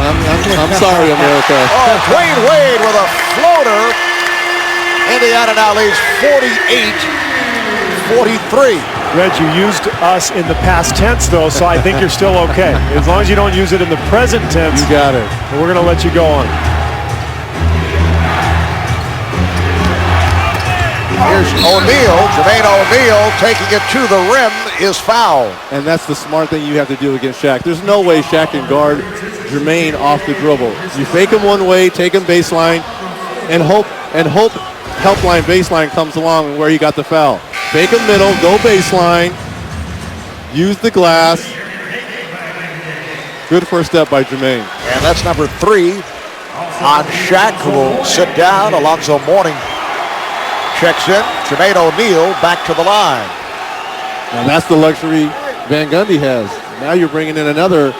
I'm sorry, America. Oh, Dwayne Wade with a floater. Indiana now leads 48-43. Reg, you used us in the past tense, though, so I think you're still okay. As long as you don't use it in the present tense. You got it. We're going to let you go on. Here's O'Neal. Jermaine O'Neal taking it to the rim is fouled. And that's the smart thing you have to do against Shaq. There's no way Shaq can guard Jermaine off the dribble. You fake him one way, take him baseline, and hope helpline baseline comes along where he got the foul. Fake him middle, go baseline, use the glass. Good first step by Jermaine. And that's number 3 on Shaq, who will sit down. Alonzo Mourning checks in. Jermaine O'Neal back to the line. Now that's the luxury Van Gundy has. Now you're bringing in another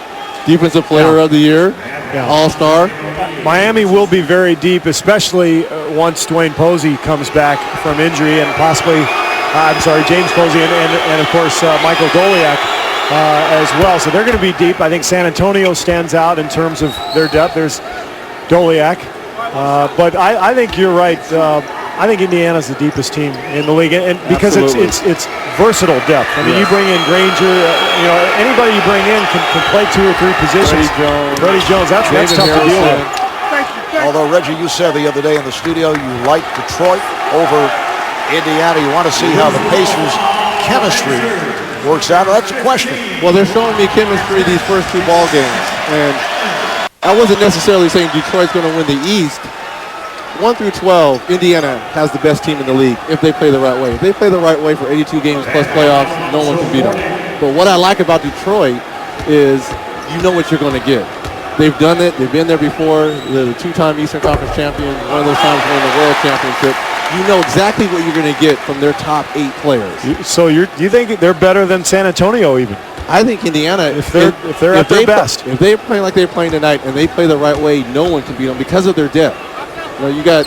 defensive player of the year, all-star. Miami will be very deep, especially once Dwayne Posey comes back from injury, and possibly, James Posey and of course Michael Doliak as well. So they're going to be deep. I think San Antonio stands out in terms of their depth. There's Doliak. But I think you're right. I think Indiana's the deepest team in the league, and because it's versatile depth. I mean, you bring in Granger, anybody you bring in can play 2 or 3 positions. Freddie Jones, that's tough to deal with. Although, Reggie, you said the other day in the studio you like Detroit over Indiana. You want to see how the Pacers' chemistry works out. That's a question. Well, they're showing me chemistry these first 2 ball games, and I wasn't necessarily saying Detroit's going to win the East. 1 through 12, Indiana has the best team in the league if they play the right way. If they play the right way for 82 games plus playoffs, no one can beat them. But what I like about Detroit is you know what you're going to get. They've done it. They've been there before. They're the 2-time Eastern Conference champion, one of those times won the World Championship. You know exactly what you're going to get from their top 8 players. So you think they're better than San Antonio even? I think Indiana, if they're at their best. If they're playing like they're playing tonight and they play the right way, no one can beat them because of their depth. You got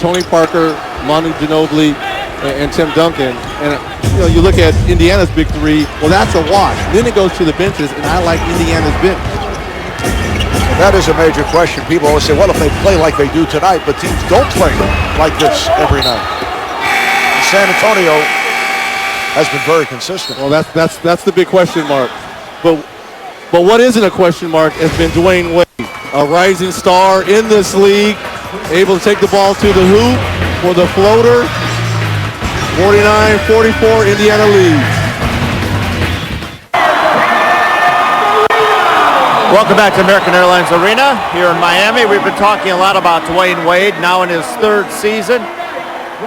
Tony Parker, Manu Ginobili, and Tim Duncan. And you look at Indiana's big 3. Well, that's a wash. Then it goes to the benches, and I like Indiana's bench. That is a major question. People always say, well, if they play like they do tonight, but teams don't play like this every night. And San Antonio has been very consistent. Well, that's the big question mark. But what isn't a question mark has been Dwayne Wade, a rising star in this league, able to take the ball to the hoop for the floater. 49-44, Indiana leads. Welcome back to American Airlines Arena here in Miami. We've been talking a lot about Dwayne Wade, now in his 3rd season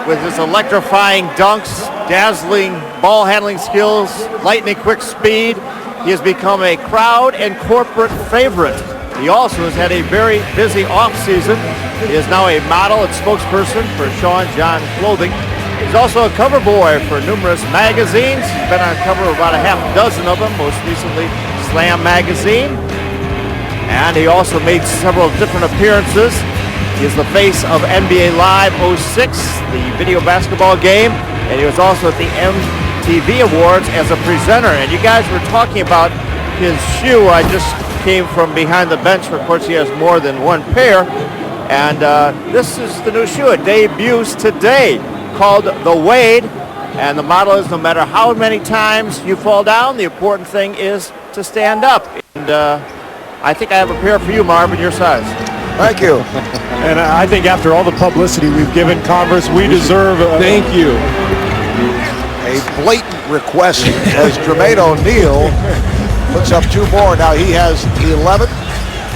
with his electrifying dunks dazzling ball handling skills, lightning quick speed. He has become a crowd and corporate favorite. He also has had a very busy offseason. He is now a model and spokesperson for Sean John Clothing. He's also a cover boy for numerous magazines. He's been on cover of about a half dozen of them, most recently Slam magazine. And he also made several different appearances. He is the face of NBA Live 06, the video basketball game, and he was also at the MTV Awards as a presenter. And you guys were talking about his shoe. I just came from behind the bench. Of course, he has more than one pair. And this is the new shoe. It debuts today, called the Wade. And the model is, no matter how many times you fall down, the important thing is to stand up. And I think I have a pair for you, Marvin, your size. Thank you. And I think after all the publicity we've given Converse, we deserve Thank you. A blatant request as Jermaine O'Neal puts up 2 more. Now he has 11,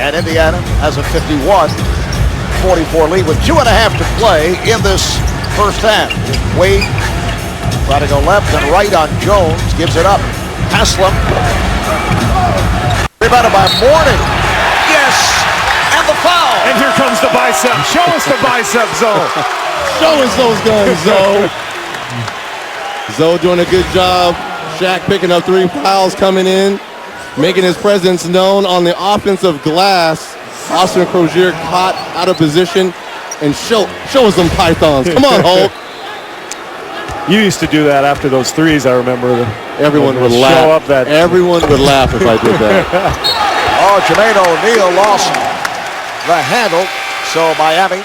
and Indiana has a 51-44 lead with 2.5 to play in this first half. Wade trying to go left and right on Jones, gives it up. Haslem. Rebounded by Mourning. Yes, and the foul. And here comes the bicep. Show us the bicep, Zoe. Show us those guns, Zoe. Zoe doing a good job. Shaq picking up 3 fouls coming in, making his presence known on the offensive glass. Austin Crozier caught out of position, and show us them pythons. Come on, Hulk. You used to do that after those threes, I remember. Everyone would laugh. Everyone would laugh if I did that. Oh, Jermaine O'Neal lost the handle, so Miami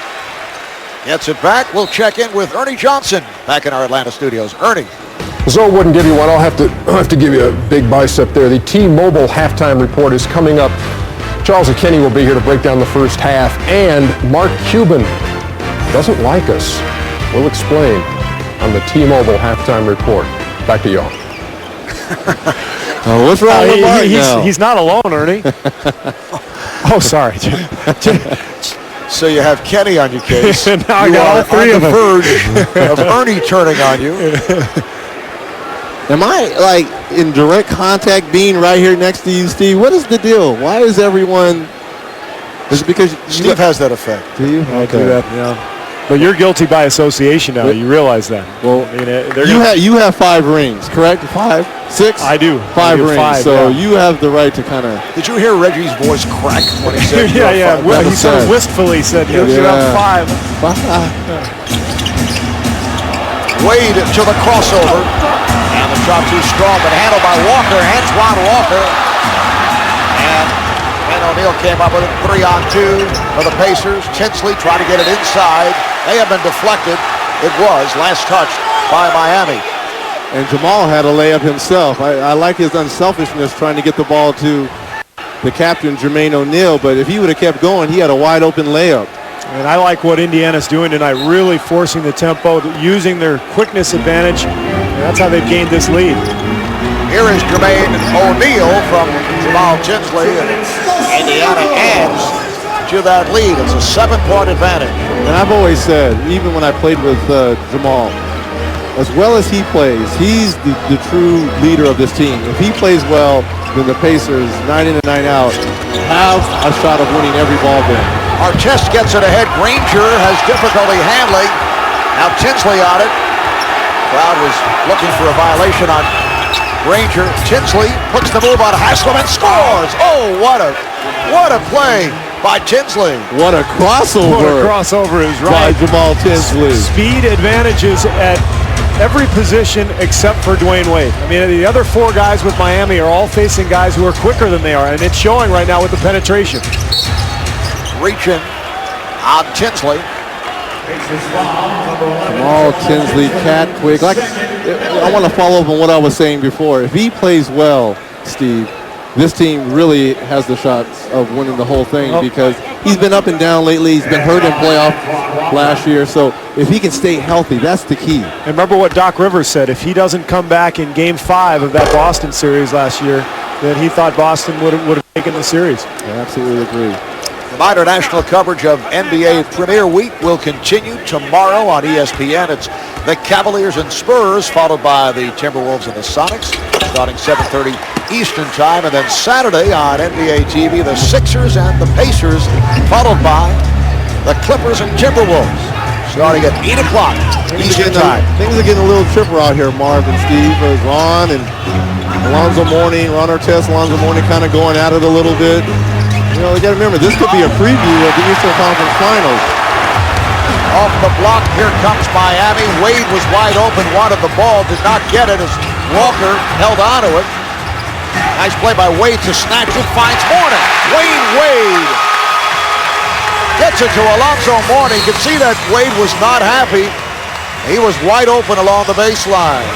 gets it back. We'll check in with Ernie Johnson back in our Atlanta studios. Ernie. Zoe wouldn't give you one. I'll have to give you a big bicep there. The T-Mobile halftime report is coming up. Charles and Kenny will be here to break down the first half, and Mark Cuban doesn't like us. We'll explain on the T-Mobile halftime report. Back to y'all. What's wrong with Mark now? He's not alone, Ernie. Oh, sorry. So you have Kenny on your case. Now I got all 3 on of the them. verge of Ernie turning on you. Am I like in direct contact being right here next to you, Steve? What is the deal? Why is everyone? Is it because Steve has that effect? Do you? I do that, yeah. But you're guilty by association now. You realize that. Well, I mean, you have 5 rings, correct? 5, 6. I do. 5 rings. 5, so yeah. you have the right to kind of. Did you hear Reggie's voice crack when he said? Yeah. Five? He sort of wistfully said, "You have 5." Wade to the crossover, and the shot too strong, but handled by Walker. Antoine Walker, and O'Neal came up with a 3-on-2 for the Pacers. Tinsley trying to get it inside. They have been deflected. It was last touched by Miami. And Jamal had a layup himself. I like his unselfishness trying to get the ball to the captain, Jermaine O'Neal, but if he would have kept going, he had a wide open layup. And I like what Indiana's doing tonight, really forcing the tempo, using their quickness advantage. And that's how they've gained this lead. Here is Jermaine O'Neal from Jamal Tinsley, and Indiana adds to that lead. It's a 7-point advantage. And I've always said, even when I played with Jamal, as well as he plays, he's the true leader of this team. If he plays well, then the Pacers, 9 in and 9 out, have a shot of winning every ball game. Artest gets it ahead. Granger has difficulty handling. Now Tinsley on it. Crowd was looking for a violation on Granger. Tinsley puts the move on Haslem and scores. Oh, what a play by Tinsley. What a crossover. What a crossover is right. By Jamal Tinsley. Speed advantages at every position except for Dwayne Wade. I mean, the other 4 guys with Miami are all facing guys who are quicker than they are, and it's showing right now with the penetration. Reaching on Tinsley. Jamal Tinsley, cat quick. I want to follow up on what I was saying before. If he plays well, Steve, this team really has the shots of winning the whole thing because he's been up and down lately. He's been hurt in playoff last year. So if he can stay healthy, that's the key. And remember what Doc Rivers said. If he doesn't come back in Game 5 of that Boston series last year, then he thought Boston would have taken the series. I absolutely agree. Reminder, national coverage of NBA Premier Week will continue tomorrow on ESPN. It's the Cavaliers and Spurs, followed by the Timberwolves and the Sonics, starting 7:30 Eastern time. And then Saturday on NBA TV, the Sixers and the Pacers, followed by the Clippers and Timberwolves, starting at 8 o'clock Eastern time. Things are getting a little tripper out here, Marv and Steve. Ron and Alonzo Mourning, Ron Artest, Alonzo Mourning kind of going at it a little bit. You know, you got to remember, this could be a preview of the Eastern Conference Finals. Off the block, here comes Miami. Wade was wide open, wanted the ball, did not get it as Walker held onto it. Nice play by Wade to snatch it, finds Mourning. Wade gets it to Alonzo Mourning. You can see that Wade was not happy. He was wide open along the baseline.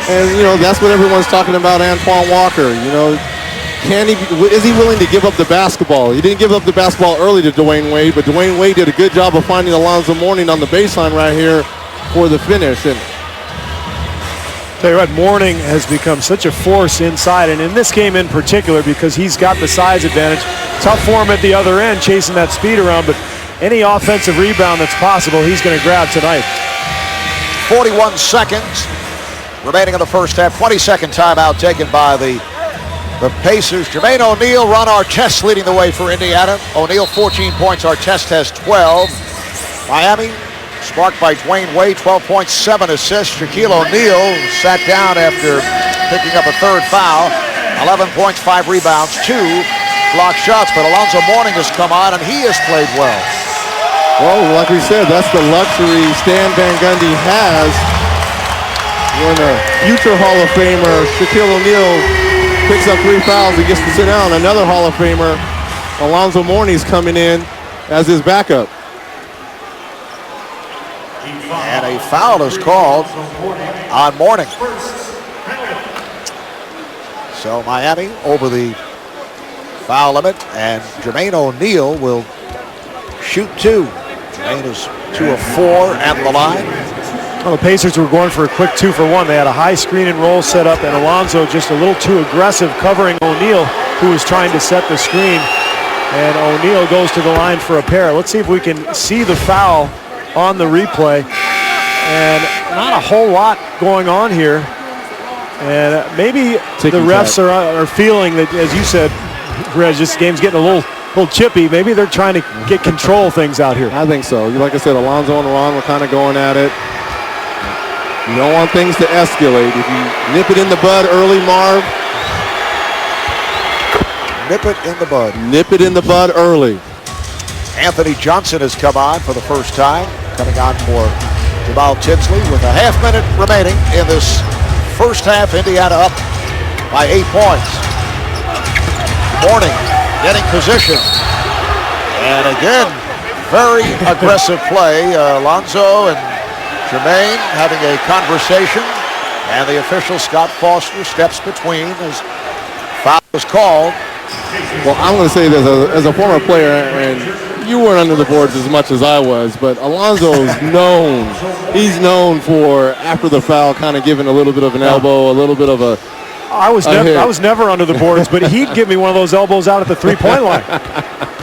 And, you know, that's what everyone's talking about Antoine Walker. You know, is he willing to give up the basketball? He didn't give up the basketball early to Dwayne Wade, but Dwayne Wade did a good job of finding Alonzo Mourning on the baseline right here for the finish. And tell you what, Mourning has become such a force inside, and in this game in particular, because he's got the size advantage. Tough for him at the other end, chasing that speed around, but any offensive rebound that's possible, he's going to grab tonight. 41 seconds remaining in the first half. 22nd timeout taken by the Pacers. Jermaine O'Neal, Ron Artest leading the way for Indiana. O'Neal 14 points, Artest has 12. Miami sparked by Dwayne Wade, 12 points, 7 assists. Shaquille O'Neal sat down after picking up a third foul. 11 points, 5 rebounds, 2 block shots. But Alonzo Mourning has come on and he has played well. Well, like we said, that's the luxury Stan Van Gundy has when a future Hall of Famer, Shaquille O'Neal, picks up 3 fouls and gets to sit down. Another Hall of Famer, Alonzo Mourning's coming in as his backup. And a foul is called on Mourning. So Miami over the foul limit, and Jermaine O'Neal will shoot 2. Jermaine is 2 of 4 at the line. Well, the Pacers were going for a quick 2-for-1. They had a high screen and roll set up, and Alonzo just a little too aggressive covering O'Neal, who was trying to set the screen. And O'Neal goes to the line for a pair. Let's see if we can see the foul on the replay. And not a whole lot going on here. And maybe the refs are feeling that, as you said, Reg, this game's getting a little chippy. Maybe they're trying to get control of things out here. I think so. Like I said, Alonzo and Ron were kind of going at it. You don't want things to escalate. If you nip it in the bud early, Marv. Nip it in the bud. Nip it in the bud early. Anthony Johnson has come on for the first time. Coming on for Jamal Tinsley with a half minute remaining in this first half. Indiana up by 8 points. Mourning getting position. And again, very aggressive play. Alonzo and Jermaine having a conversation, and the official Scott Foster steps between as foul is called. Well, I'm going to say this as a former player, and you weren't under the boards as much as I was, but Alonzo's known. He's known for, after the foul, kind of giving a little bit of an elbow, a little bit of a I was never under the boards, but he'd give me one of those elbows out at the three-point line.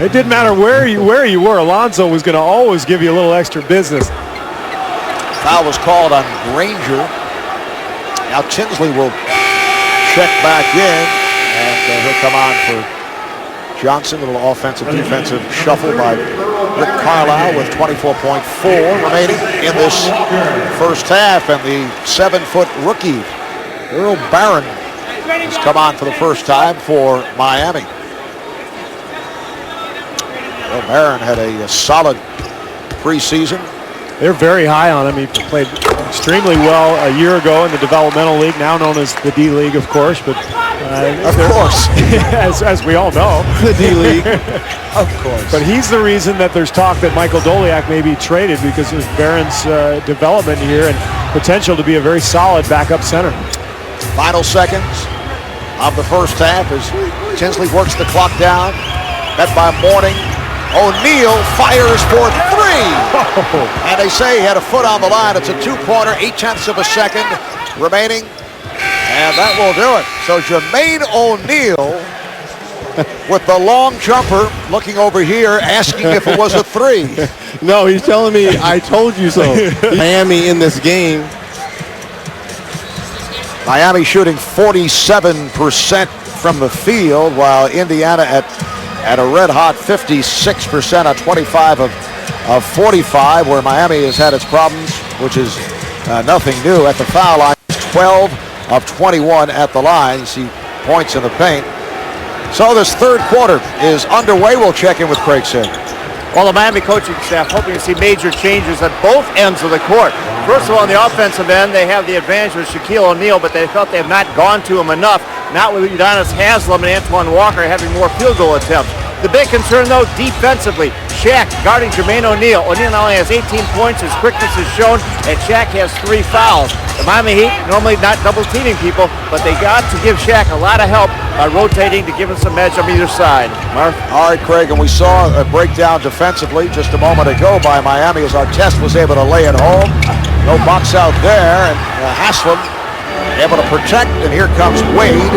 It didn't matter where you were. Alonzo was going to always give you a little extra business. Foul was called on Granger. Now Tinsley will check back in, and he'll come on for Johnson. A little offensive-defensive shuffle by Rick Carlisle with 24.4 remaining in this first half, and the 7-foot rookie, Earl Barron, has come on for the first time for Miami. Earl Barron had a solid preseason. They're very high on him. He played extremely well a year ago in the developmental league, now known as the D League, of course. But of course, as we all know, the D League, of course. But he's the reason that there's talk that Michael Doliak may be traded, because of Barron's development here and potential to be a very solid backup center. Final seconds of the first half as Tinsley works the clock down. Met by Mourning. O'Neal fires for 3. Oh. And they say he had a foot on the line. It's a two-pointer, 0.8 of a second remaining. And that will do it. So Jermaine O'Neal with the long jumper looking over here asking if it was a 3. No, he's telling me, I told you so. Miami in this game. Miami shooting 47% from the field, while Indiana at a red-hot 56% on 25 of 45, where Miami has had its problems, which is nothing new at the foul line. 12 of 21 at the line. You see points in the paint. So this third quarter is underway. We'll check in with Craig Sager. Well, the Miami coaching staff hoping to see major changes at both ends of the court. First of all, on the offensive end, they have the advantage with Shaquille O'Neal, but they felt they have not gone to him enough. Not with Udonis Haslem and Antoine Walker having more field goal attempts. The big concern, though, defensively. Shaq guarding Jermaine O'Neal. O'Neal not only has 18 points, his quickness is shown, and Shaq has 3 fouls. The Miami Heat normally not double-teaming people, but they got to give Shaq a lot of help by rotating to give him some edge on either side. Mark? All right, Craig, and we saw a breakdown defensively just a moment ago by Miami as Artest was able to lay it home. No box out there, and Haslem able to protect, and here comes Wade.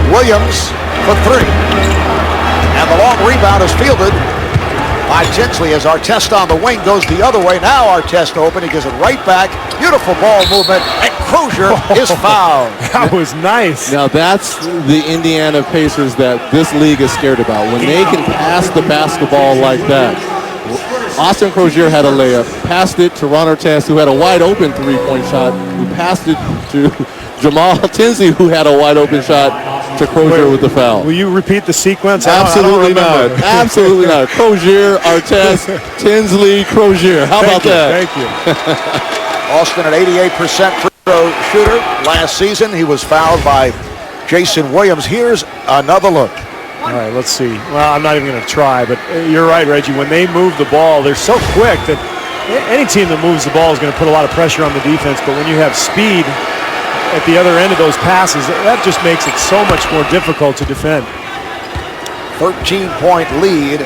Williams for 3. And the long rebound is fielded by Tinsley as Artest on the wing goes the other way. Now Artest open. He gives it right back. Beautiful ball movement. And Crozier is fouled. That was nice. Now that's the Indiana Pacers that this league is scared about. When they can pass the basketball like that. Austin Crozier had a layup. Passed it to Ron Artest, who had a wide open 3-point shot. Who passed it to Jamal Tinsley, who had a wide open shot to Crozier with the foul. Will you repeat the sequence? Absolutely not. Absolutely not. Crozier, Artest, Tinsley, Crozier. How about that? Thank you. Austin, an 88% free throw shooter last season. He was fouled by Jason Williams. Here's another look. All right, let's see. Well, I'm not even going to try, but you're right, Reggie. When they move the ball, they're so quick that any team that moves the ball is going to put a lot of pressure on the defense. But when you have speed at the other end of those passes, that just makes it so much more difficult to defend. 13-point lead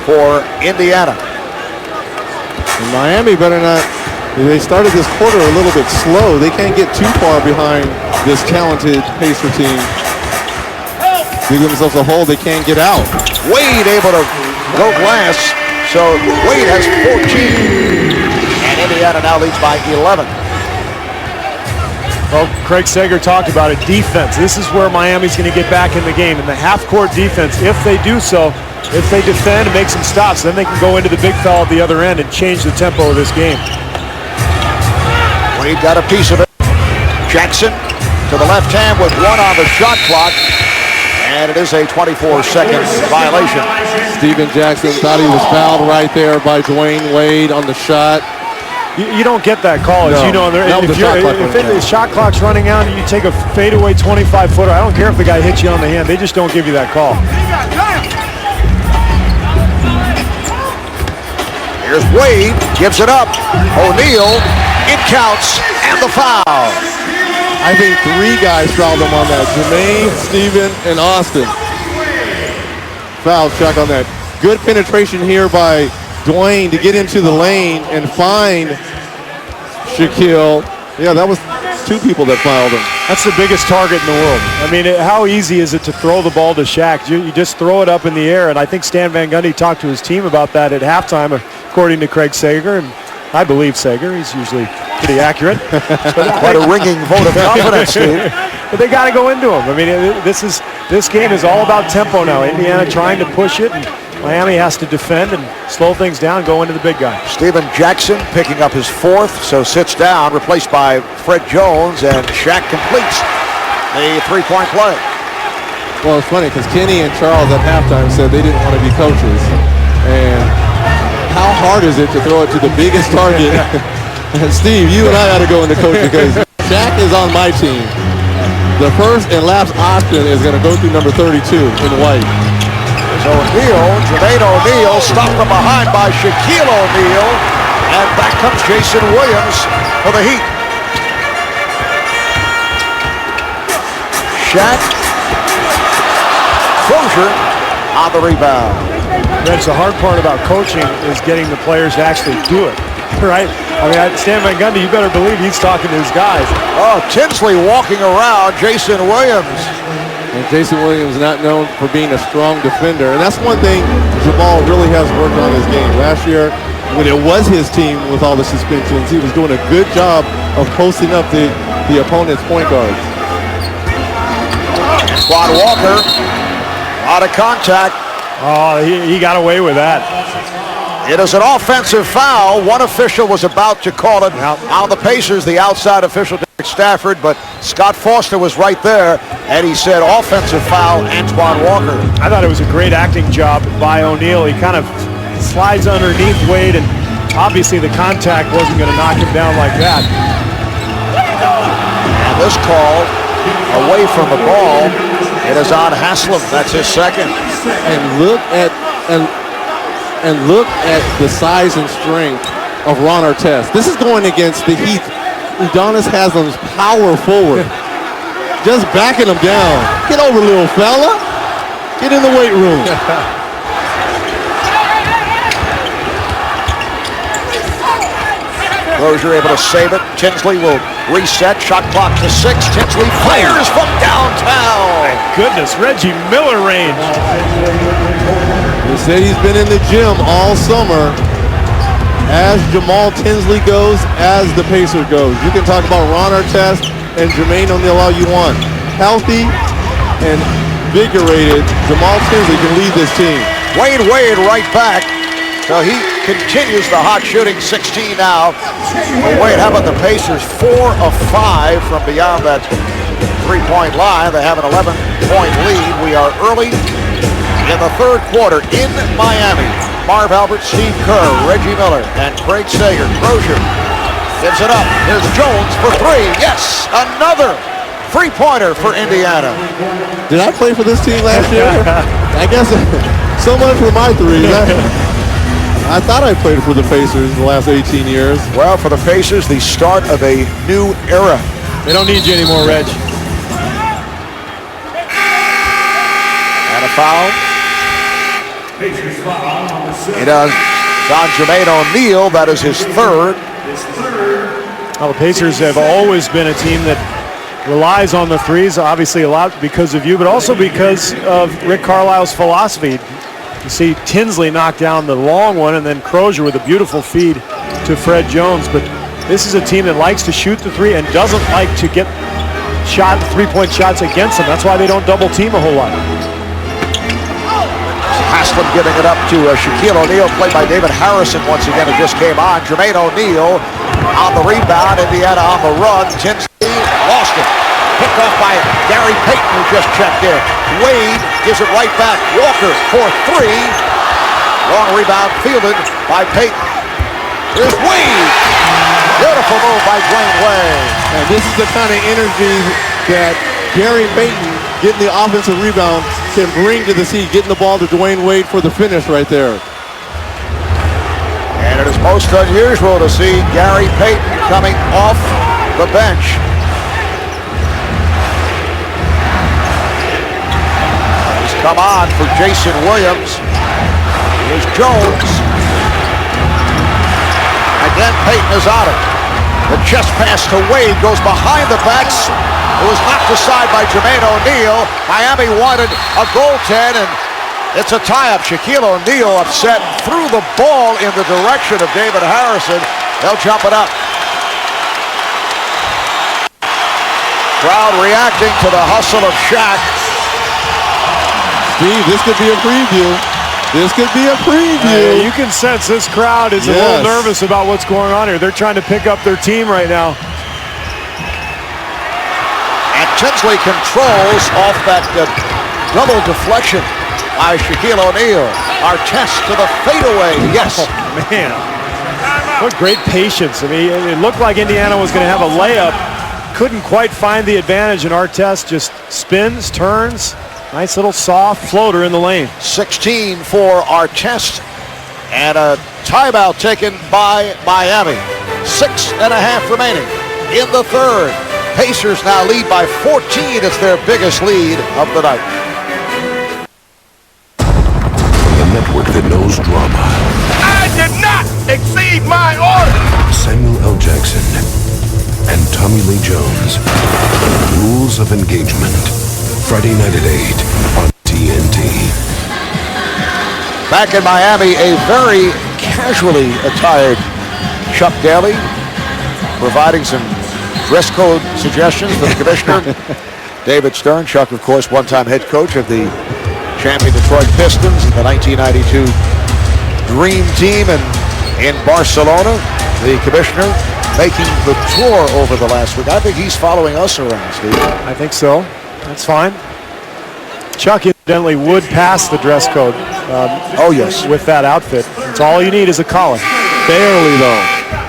for Indiana. And Miami better not. They started this quarter a little bit slow. They can't get too far behind this talented Pacer team. Dig themselves a hole they can't get out. Wade able to go glass. So Wade has 14. And Indiana now leads by 11. Well, Craig Sager talked about it. Defense. This is where Miami's going to get back in the game. In the half-court defense, if they do so, if they defend and make some stops, then they can go into the big foul at the other end and change the tempo of this game. Wade got a piece of it. Jackson to the left hand with 1 on the shot clock. And it is a 24-second violation. Steven Jackson thought he was fouled right there by Dwayne Wade on the shot. You don't get that call, as you know. If the shot clock's running out and you take a fadeaway 25-footer, I don't care if the guy hits you on the hand. They just don't give you that call. Here's Wade, gives it up. O'Neal, it counts, and the foul. I think 3 guys fouled him on that. Jermaine, Steven, and Austin. Fouled Shaq on that. Good penetration here by Dwayne to get into the lane and find Shaquille. Yeah, that was 2 people that fouled him. That's the biggest target in the world. I mean, how easy is it to throw the ball to Shaq? You just throw it up in the air, and I think Stan Van Gundy talked to his team about that at halftime, according to Craig Sager, and I believe Sager. He's usually pretty accurate. Quite a ringing vote of confidence, Steve. But they got to go into him. I mean, this game is all about tempo now. Indiana trying to push it, and Miami has to defend and slow things down, go into the big guy. Steven Jackson picking up his 4th, so sits down, replaced by Fred Jones, and Shaq completes the 3-point play. Well, it's funny because Kenny and Charles at halftime said they didn't want to be coaches. And how hard is it to throw it to the biggest target? Steve, you and I got to go into coaching because Shaq is on my team. The first and last option is going to go through number 32 in white. There's O'Neal, Jermaine O'Neal, stopped from behind by Shaquille O'Neal, and back comes Jason Williams for the Heat. Shaq, Crozier on the rebound. That's the hard part about coaching is getting the players to actually do it, right? I mean, Stan Van Gundy, you better believe he's talking to his guys. Oh, Tinsley walking around Jason Williams. And Jason Williams not known for being a strong defender. And that's one thing Jamal really has worked on his game. Last year, when it was his team with all the suspensions, he was doing a good job of posting up the opponent's point guards. Quad Walker, out of contact. Oh, he got away with that. It is an offensive foul. One official was about to call it on the Pacers, the outside official, Derek Stafford, but Scott Foster was right there, and he said offensive foul, Antoine Walker. I thought it was a great acting job by O'Neal. He kind of slides underneath Wade, and obviously the contact wasn't going to knock him down like that. And this call away from the ball, it is on Haslem. That's his second. And look at the size and strength of Ron Artest. This is going against the Heat. Udonis Haslem's power forward. Just backing him down. Get over, little fella. Get in the weight room. Crozier able to save it. Tinsley will reset. Shot clock to 6. Tinsley fires from downtown. Goodness, Reggie Miller range. He said he's been in the gym all summer. As Jamal Tinsley goes, as the Pacers goes. You can talk about Ron Artest and Jermaine O'Neal all you want. Healthy and invigorated, Jamal Tinsley can lead this team. Wade right back. So he continues the hot shooting, 16 now. Well, Wade, how about the Pacers? 4 of 5 from beyond that three-point line. They have an 11-point lead. We are early in the third quarter in Miami. Marv Albert, Steve Kerr, Reggie Miller, and Craig Sager. Crozier gives it up. Here's Jones for 3. Yes, another three-pointer for Indiana. Did I play for this team last year? I guess so much for my threes. I thought I played for the Pacers the last 18 years. Well, for the Pacers, the start of a new era. They don't need you anymore, Reg. And a foul. It is on Jermaine O'Neal. That is his third. Well, the Pacers have always been a team that relies on the threes, obviously a lot because of you, but also because of Rick Carlisle's philosophy. You see Tinsley knock down the long one, and then Crozier with a beautiful feed to Fred Jones. But this is a team that likes to shoot the three and doesn't like to get three-point shots against them. That's why they don't double team a whole lot. Haslem giving it up to Shaquille O'Neal, played by David Harrison once again, who just came on. Jermaine O'Neal on the rebound. Indiana on the run. Tinsley lost it. Picked off by Gary Payton, who just checked in. Wade gives it right back. Walker for 3. Long rebound fielded by Payton. Here's Wade. Beautiful move by Dwayne Wade. And this is the kind of energy that Gary Payton, getting the offensive rebound, can bring to the seat, getting the ball to Dwayne Wade for the finish right there. And it is most unusual to see Gary Payton coming off the bench. He's come on for Jason Williams. Here's Jones. Again, Payton is on it. The chest pass to Wade goes behind the backs. It was knocked aside by Jermaine O'Neal. Miami wanted a goaltend, and it's a tie-up. Shaquille O'Neal upset, threw the ball in the direction of David Harrison. They'll jump it up. Crowd reacting to the hustle of Shaq. Steve, this could be a preview. This could be a preview. You can sense this crowd is a little nervous about what's going on here. They're trying to pick up their team right now. And Tinsley controls off that double deflection by Shaquille O'Neal. Artest to the fadeaway. Yes. Oh, man. What great patience. I mean, it looked like Indiana was going to have a layup. Couldn't quite find the advantage, and Artest just spins, turns. Nice little soft floater in the lane. 16 for Artest. And a timeout taken by Miami. 6.5 remaining in the third. Pacers now lead by 14. It's their biggest lead of the night. The network that knows drama. I did not exceed my order. Samuel L. Jackson and Tommy Lee Jones. Rules of Engagement. Friday night at 8 on TNT. Back in Miami, a very casually attired Chuck Daly, providing some dress code suggestions for the commissioner. David Stern. Chuck, of course, one-time head coach of the champion Detroit Pistons and the 1992 Dream Team in Barcelona. The commissioner making the tour over the last week. I think he's following us around, Steve. I think so. That's fine. Chuck incidentally would pass the dress code. Oh, yes. With that outfit. That's all you need is a collar. Barely, though.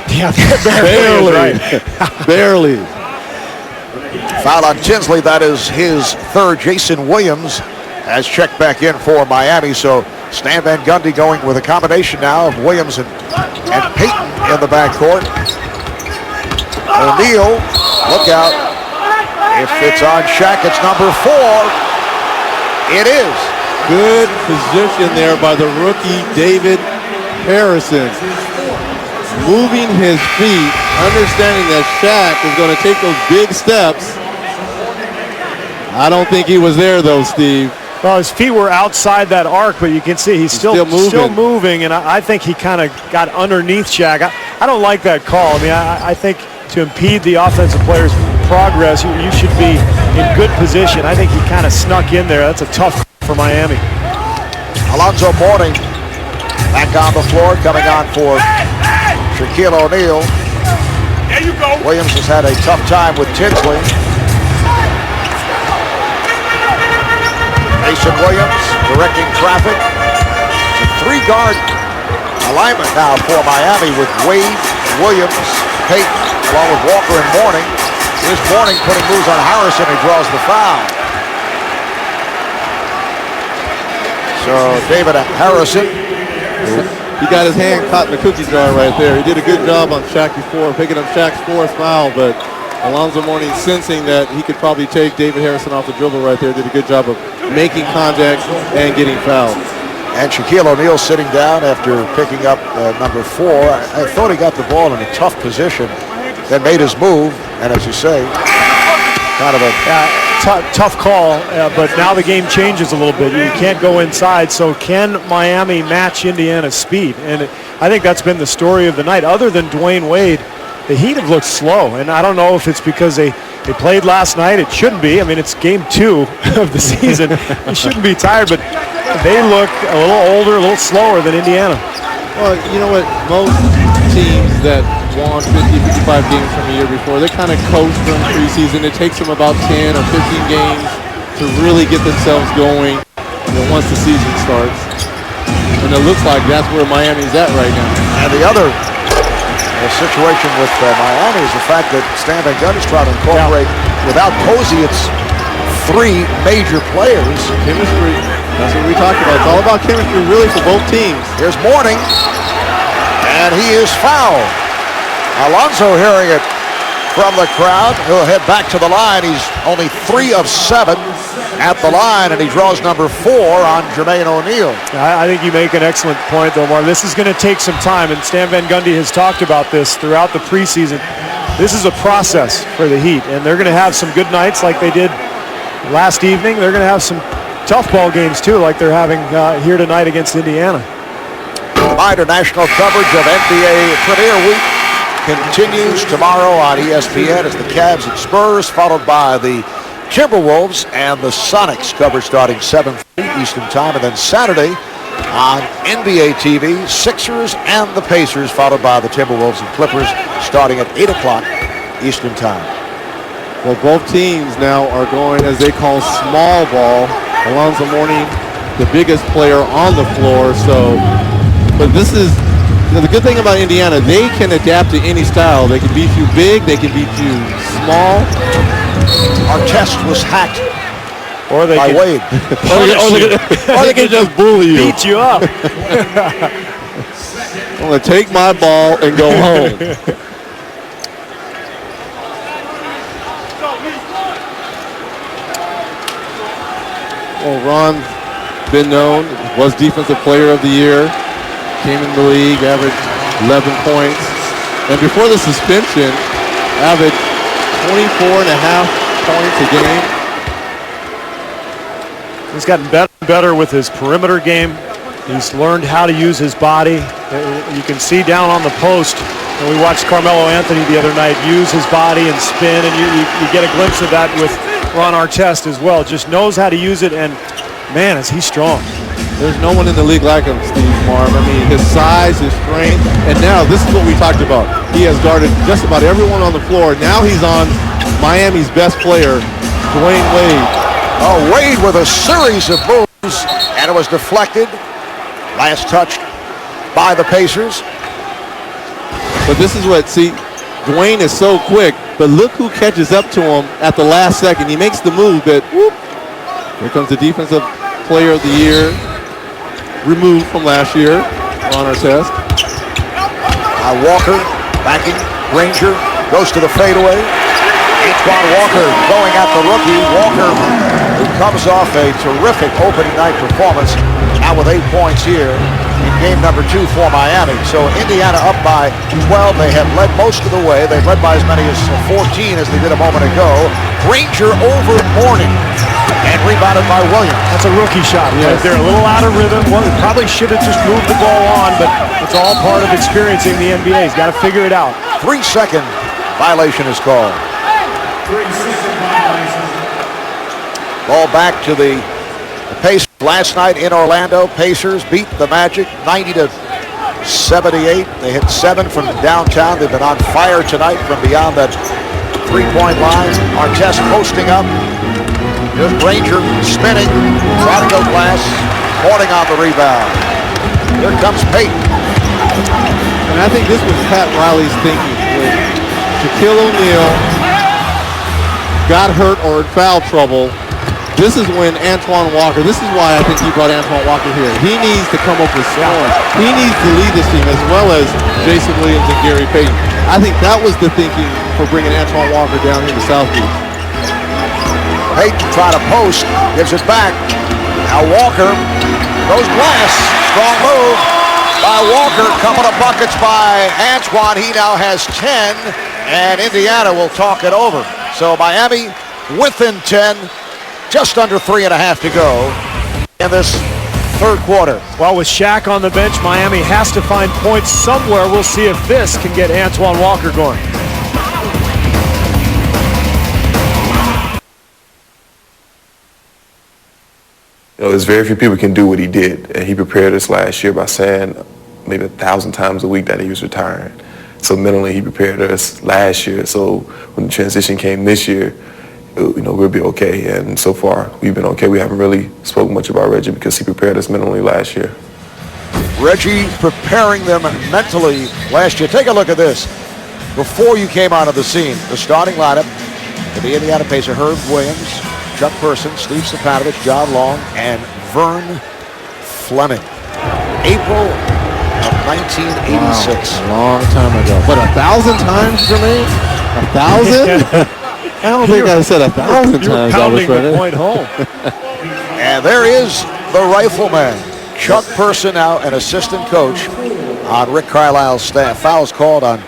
Yeah, Barely. Right. Barely. Foul on Tinsley. That is his third. Jason Williams has checked back in for Miami. So Stan Van Gundy going with a combination now of Williams and Payton in the backcourt. O'Neal, look out. If it's on Shaq, it's number 4. It is. Good position there by the rookie David Harrison. Moving his feet, understanding that Shaq is going to take those big steps. I don't think he was there, though, Steve. Well, his feet were outside that arc, but you can see he's still moving, and I think he kind of got underneath Shaq. I don't like that call. I mean, I think to impede the offensive player's progress, you should be in good position. I think he kind of snuck in there. That's a tough call for Miami. Alonzo Mourning back on the floor, coming on for Shaquille O'Neal. There you go. Williams has had a tough time with Tinsley. Mason Williams directing traffic. It's a 3-guard alignment now for Miami with Wade, Williams, Payton, along with Walker and Mourning. Here's Mourning putting moves on Harrison. He draws the foul. So David Harrison. He got his hand caught in the cookie jar right there. He did a good job on Shaq before, picking up Shaq's 4th foul, but Alonzo Mourning, sensing that he could probably take David Harrison off the dribble right there, did a good job of making contact and getting fouled. And Shaquille O'Neal sitting down after picking up number 4. I thought he got the ball in a tough position, then made his move, and as you say, kind of a tough call, but now the game changes a little bit. You can't go inside, so can Miami match Indiana's speed? And I think that's been the story of the night. Other than Dwayne Wade, the Heat have looked slow, and I don't know if it's because they played last night. It shouldn't be. I mean, it's game 2 of the season. They shouldn't be tired, but they look a little older, a little slower than Indiana. Well, you know what? Most teams that won 50, 55 games from the year before, they kind of coast during preseason. It takes them about 10 or 15 games to really get themselves going, once the season starts. And it looks like that's where Miami's at right now. And the other situation with Miami is the fact that Stan Van Gundy is trying to incorporate, without Posey, it's 3 major players. Chemistry. That's what we talked about. It's all about chemistry, really, for both teams. Here's Mourning, and he is fouled. Alonzo hearing it from the crowd. He'll head back to the line. He's only 3 of 7 at the line, and he draws number 4 on Jermaine O'Neal. I think you make an excellent point, though, Mark. This is going to take some time, and Stan Van Gundy has talked about this throughout the preseason. This is a process for the Heat, and they're going to have some good nights like they did last evening. They're going to have some tough ball games, too, like they're having here tonight against Indiana. Reminder, national coverage of NBA Premier Week continues tomorrow on ESPN as the Cavs and Spurs, followed by the Timberwolves and the Sonics, coverage starting 7:30 Eastern Time, and then Saturday on NBA TV, Sixers and the Pacers, followed by the Timberwolves and Clippers, starting at 8 o'clock Eastern Time. Well, both teams now are going, as they call, small ball. Alonzo Mourning, the biggest player on the floor. So, but this is the good thing about Indiana. They can adapt to any style. They can beat you big. They can beat you small. Our test was hacked or they by can, Wade. or they can just bully you. Beat you up. I'm going to take my ball and go home. Well, Ron's been known, was Defensive Player of the Year, came in the league, averaged 11 points, and before the suspension, averaged 24.5 points a game. He's gotten better and better with his perimeter game. He's learned how to use his body. You can see down on the post, and we watched Carmelo Anthony the other night use his body and spin, and you get a glimpse of that with Ron Artest as well. Just knows how to use it, and man, is he strong. There's no one in the league like him, Steve Marv. I mean, his size, his strength, and now this is what we talked about. He has guarded just about everyone on the floor. Now he's on Miami's best player, Dwayne Wade. Oh, Wade with a series of moves, and it was deflected. Last touch by the Pacers. But this is what, see, Dwayne is so quick, but look who catches up to him at the last second. He makes the move, but whoop, here comes the defensive player of the year, removed from last year on our test. Walker backing Granger, goes to the fadeaway. Antoine Walker going at the rookie. Walker, who comes off a terrific opening night performance, now with 8 points here in game number 2 for Miami. So Indiana up by 12. They have led most of the way. They've led by as many as 14 as they did a moment ago. Granger over Mourning and rebounded by Williams. That's a rookie shot. Yes. They're a little out of rhythm. Well, probably should have just moved the ball on, but it's all part of experiencing the NBA. He's got to figure it out. 3-second violation is called. Ball back to the Pacers. Last night in Orlando, Pacers beat the Magic 90-78. They hit 7 from downtown. They've been on fire tonight from beyond that three-point line. Artest posting up. Here's Granger spinning, trying to go glass, Mourning on the rebound. Here comes Payton. And I think this was Pat Riley's thinking. When Shaquille O'Neal got hurt or in foul trouble, this is when Antoine Walker, this is why I think he brought Antoine Walker here. He needs to come up with scoring. He needs to lead this team as well as Jason Williams and Gary Payton. I think that was the thinking for bringing Antoine Walker down here to South Beach. Payton trying to post, gives it back. Now Walker goes glass. Strong move by Walker. Couple of buckets by Antoine. He now has 10, and Indiana will talk it over. So Miami within 10. Just under 3.5 to go in this third quarter. Well, with Shaq on the bench, Miami has to find points somewhere. We'll see if this can get Antoine Walker going. You know, there's very few people can do what he did, and he prepared us last year by saying maybe 1,000 times a week that he was retiring. So mentally, he prepared us last year. So when the transition came this year, you know, we'll be okay, and so far we've been okay. We haven't really spoken much about Reggie because he prepared us mentally last year. Reggie preparing them mentally last year. Take a look at this. Before you came onto the scene, the starting lineup for the Indiana Pacers: Herb Williams, Chuck Person, Steve Sapanovich, John Long, and Vern Fleming. April of 1986. Wow, long time ago. But 1,000 times, Jermaine? 1,000? I don't think I said 1,000 times. Pounding the point home. And there is the rifleman, Chuck Person, now an assistant coach on Rick Carlisle's staff. Fouls called on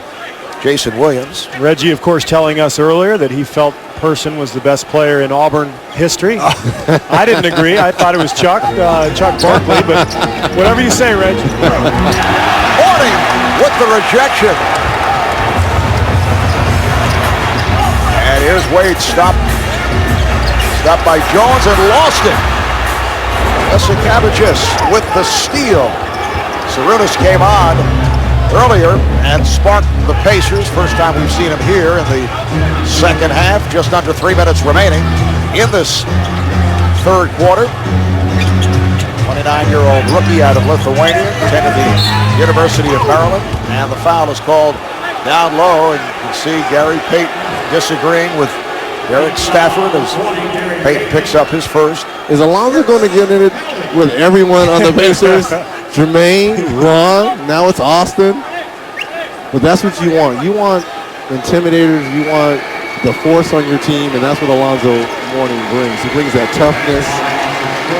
Jason Williams. Reggie, of course, telling us earlier that he felt Person was the best player in Auburn history. I didn't agree. I thought it was Chuck Barkley, but whatever you say, Reg. Mourning with the rejection. And here's Wade, stopped by Jones and lost it. Jasikavičius with the steal. Sarunas came on earlier and sparked the Pacers. First time we've seen him here in the second half. Just under 3 minutes remaining in this third quarter. 29-year-old rookie out of Lithuania, attended the University of Maryland, and the foul is called down low, and you can see Gary Payton disagreeing with Eric Stafford as Payton picks up his first. Is Alonzo going to get in it with everyone on the Pacers? Jermaine, Ron, now it's Austin. But that's what you want. You want intimidators. You want the force on your team, and that's what Alonzo Mourning brings. He brings that toughness.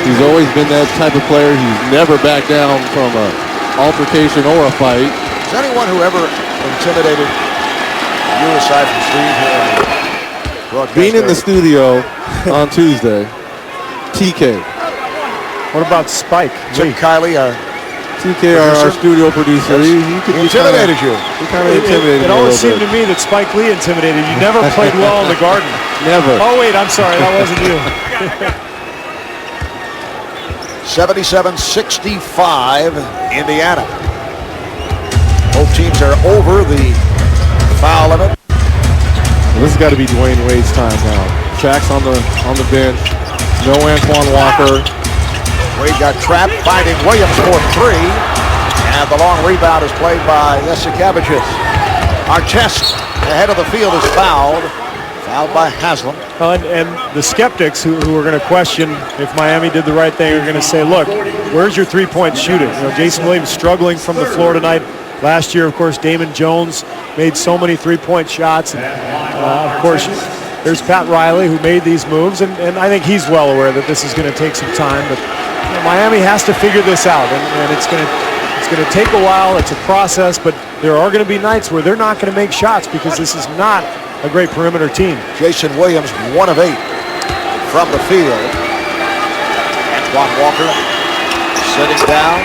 He's always been that type of player. He's never backed down from an altercation or a fight. Is anyone who ever intimidated you aside from Steve here? Being in the studio on Tuesday, TK. What about Spike? Tim Kiley, our TK, our studio producer, he intimidated you. He kind of intimidated It me a always little seemed to me that Spike Lee intimidated you. Never played well in the Garden. Never. Oh, wait, I'm sorry. That wasn't you. 77-65, Indiana. Both teams are over the foul limit. Well, this has got to be Dwayne Wade's time now. Shaq's on the bench. No Antoine Walker. Wade got trapped, finding Williams for three. And the long rebound is played by Jasikevičius. Artest ahead of the field is fouled. Fouled by Haslem. And the skeptics who are going to question if Miami did the right thing are going to say, look, where's your three-point shooting? You know, Jason Williams struggling from the floor tonight. Last year, of course, Damon Jones made so many three-point shots. And, of course, there's Pat Riley who made these moves. And I think he's well aware that this is going to take some time. But you know, Miami has to figure this out. And it's going to take a while. It's a process. But there are going to be nights where they're not going to make shots because this is not a great perimeter team. Jason Williams, 1 of 8 from the field. Antoine Walker sitting down.